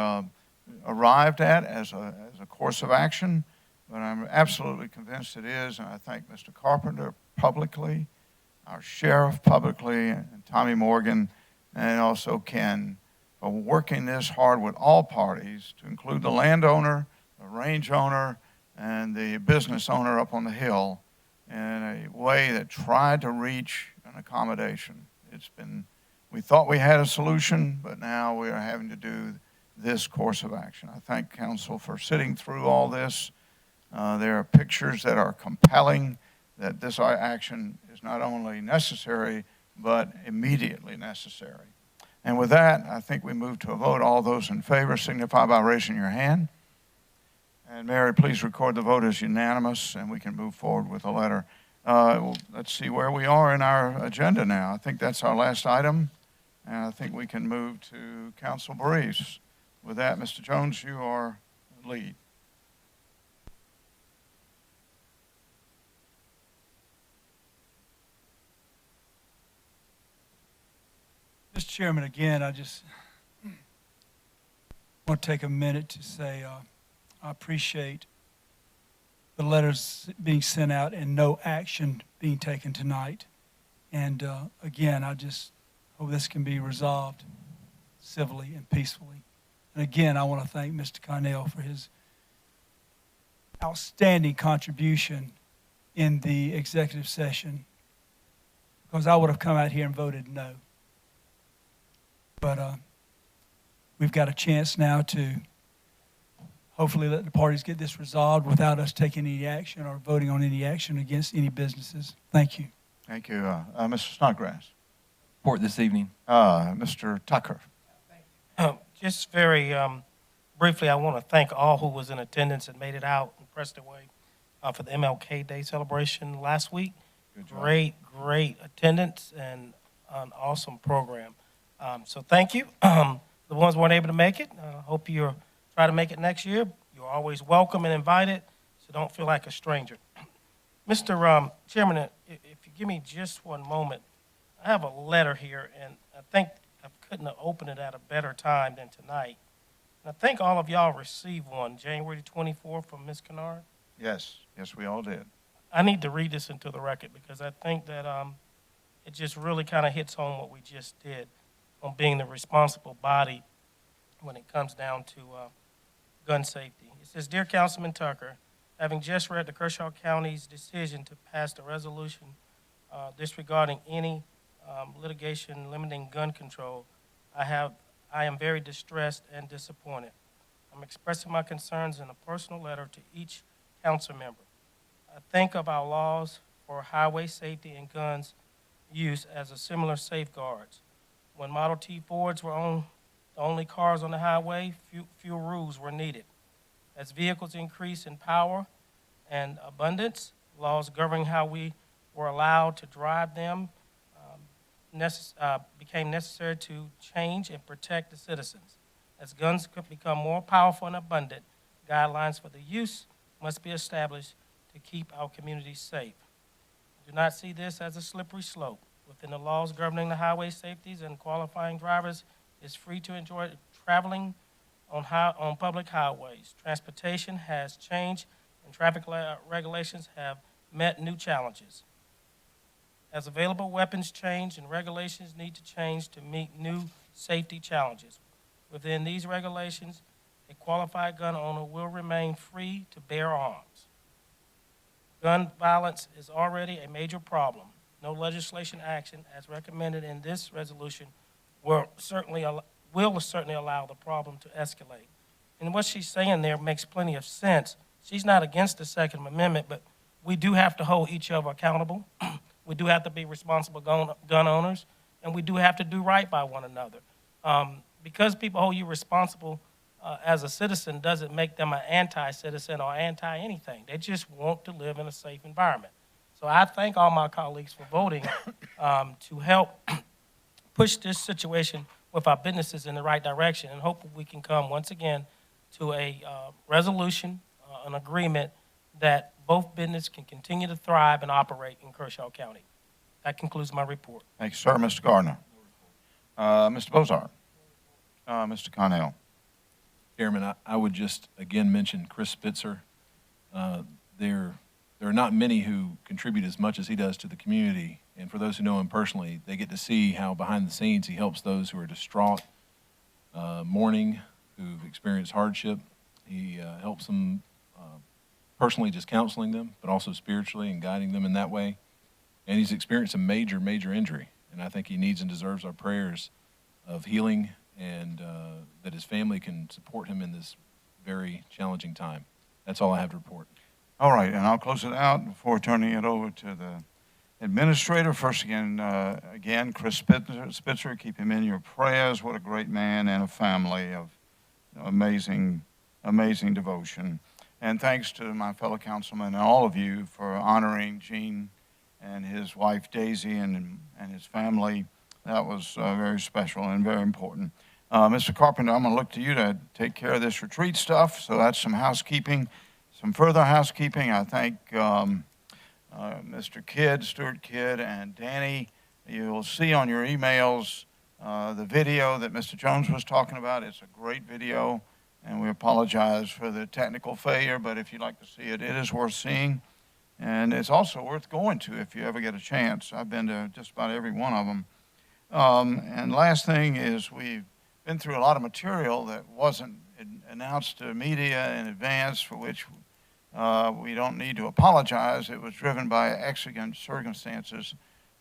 arrived at as a course of action, but I'm absolutely convinced it is. And I thank Mr. Carpenter publicly, our sheriff publicly, and Tommy Morgan, and also Ken, for working this hard with all parties, to include the landowner, the range owner, and the business owner up on the hill, in a way that tried to reach an accommodation. It's been We thought we had a solution, but now we are having to do this course of action. I thank council for sitting through all this. There are pictures that are compelling that this action is not only necessary, but immediately necessary. And with that, I think we move to a vote. All those in favor signify by raising your hand. And Mary, please record the vote as unanimous, and we can move forward with the letter. Let's see where we are in our agenda now. I think that's our last item, and I think we can move to council briefs. With that, Mr. Jones, you are the lead. Mr. Chairman, again, I just want to take a minute to say I appreciate the letters being sent out and no action being taken tonight. And again, I just hope this can be resolved civilly and peacefully. And again, I want to thank Mr. Connell for his outstanding contribution in the executive session, because I would have come out here and voted no. But we've got a chance now to hopefully let the parties get this resolved without us taking any action or voting on any action against any businesses. Thank you. Thank you. Mr. Snodgrass. Report this evening. Mr. Tucker. Just very briefly, I want to thank all who was in attendance and made it out and pressed their way for the MLK Day celebration last week. Great attendance and an awesome program. So thank you. The ones who weren't able to make it, hope you'll try to make it next year. You're always welcome and invited, so don't feel like a stranger. Mr. Chairman, if you give me just one moment, I have a letter here, and I think I couldn't have opened it at a better time than tonight. And I think all of y'all received one, January 24th, from Ms. Kennard. Yes, we all did. I need to read this into the record because I think that it just really kind of hits home what we just did on being the responsible body when it comes down to gun safety. It says, Dear Councilman Tucker, having just read the Kershaw County's decision to pass the resolution disregarding any litigation limiting gun control, I am very distressed and disappointed. I'm expressing my concerns in a personal letter to each council member. I think of our laws for highway safety and guns use as a similar safeguards. When Model T Fords were the only cars on the highway, few rules were needed. As vehicles increase in power and abundance, laws governing how we were allowed to drive them became necessary to change and protect the citizens. As guns could become more powerful and abundant, guidelines for the use must be established to keep our communities safe. I do not see this as a slippery slope. Within the laws governing the highway safeties and qualifying drivers is free to enjoy traveling on public highways. Transportation has changed and traffic regulations have met new challenges. As available weapons change and regulations need to change to meet new safety challenges. Within these regulations, a qualified gun owner will remain free to bear arms. Gun violence is already a major problem. No legislation action, as recommended in this resolution, will certainly allow the problem to escalate. And what she's saying there makes plenty of sense. She's not against the Second Amendment, but we do have to hold each other accountable. We do have to be responsible gun owners, and we do have to do right by one another. Because people hold you responsible as a citizen doesn't make them an anti-citizen or anti-anything. They just want to live in a safe environment. So I thank all my colleagues for voting to help push this situation with our businesses in the right direction, and hope we can come once again to a resolution, an agreement that both businesses can continue to thrive and operate in Kershaw County. That concludes my report. Thank you, sir. Mr. Gardner. Mr. Bozart. Mr. Connell. Chairman, I would just again mention Chris Spitzer. There are not many who contribute as much as he does to the community. And for those who know him personally, they get to see how behind the scenes he helps those who are distraught, mourning, who've experienced hardship. He helps them personally, just counseling them, but also spiritually and guiding them in that way. And he's experienced a major injury. And I think he needs and deserves our prayers of healing and that his family can support him in this very challenging time. That's all I have to report. All right, and I'll close it out before turning it over to the administrator. First again, Chris Spitzer, keep him in your prayers. What a great man and a family of amazing devotion. And thanks to my fellow councilmen and all of you for honoring Gene and his wife Daisy and his family. That was very special and very important. Mr. Carpenter, I'm going to look to you to take care of this retreat stuff. So that's some housekeeping, some further housekeeping. I thank Mr. Kidd, Stuart Kidd, and Danny. You'll see on your emails the video that Mr. Jones was talking about. It's a great video, and we apologize for the technical failure, but if you'd like to see it, it is worth seeing. And it's also worth going to if you ever get a chance. I've been to just about every one of them. And last thing is we've been through a lot of material that wasn't announced to media in advance, for which we don't need to apologize. It was driven by exigent circumstances.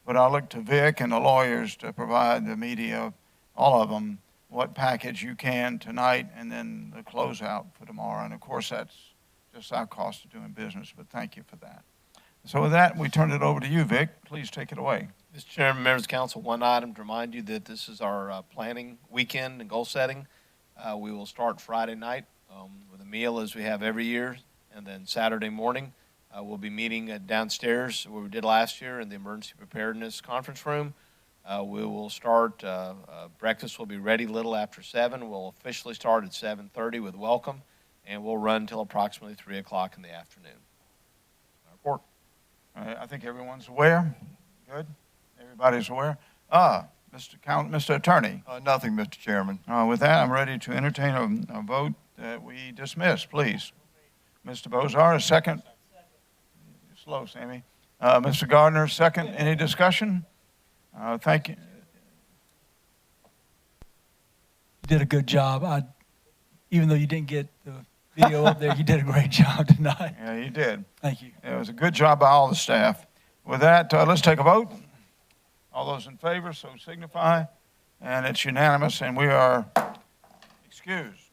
But I look to Vic and the lawyers to provide the media, all of them, what package you can tonight, and then the closeout for tomorrow. And of course, that's just our cost of doing business, but thank you for that. So with that, we turn it over to you, Vic. Please take it away. Mr. Chairman, members of council, one item to remind you that this is our planning weekend and goal setting. We will start Friday night with a meal as we have every year, and then Saturday morning we'll be meeting downstairs where we did last year in the emergency preparedness conference room. We will start, breakfast will be ready a little after 7. We'll officially start at 7:30 with welcome, and we'll run until approximately 3 o'clock in the afternoon. Report. I think everyone's aware. Good. Everybody's aware. Mr. Attorney. Nothing, Mr. Chairman. With that, I'm ready to entertain a vote that we dismiss, please. Mr. Bozar, a second. Slow, Sammy. Mr. Gardner, second. Any discussion? Thank you. You did a good job. Even though you didn't get the video up there, you did a great job tonight. Yeah, you did. Thank you. It was a good job by all the staff. With that, let's take a vote. All those in favor, so signify. And it's unanimous, and we are excused.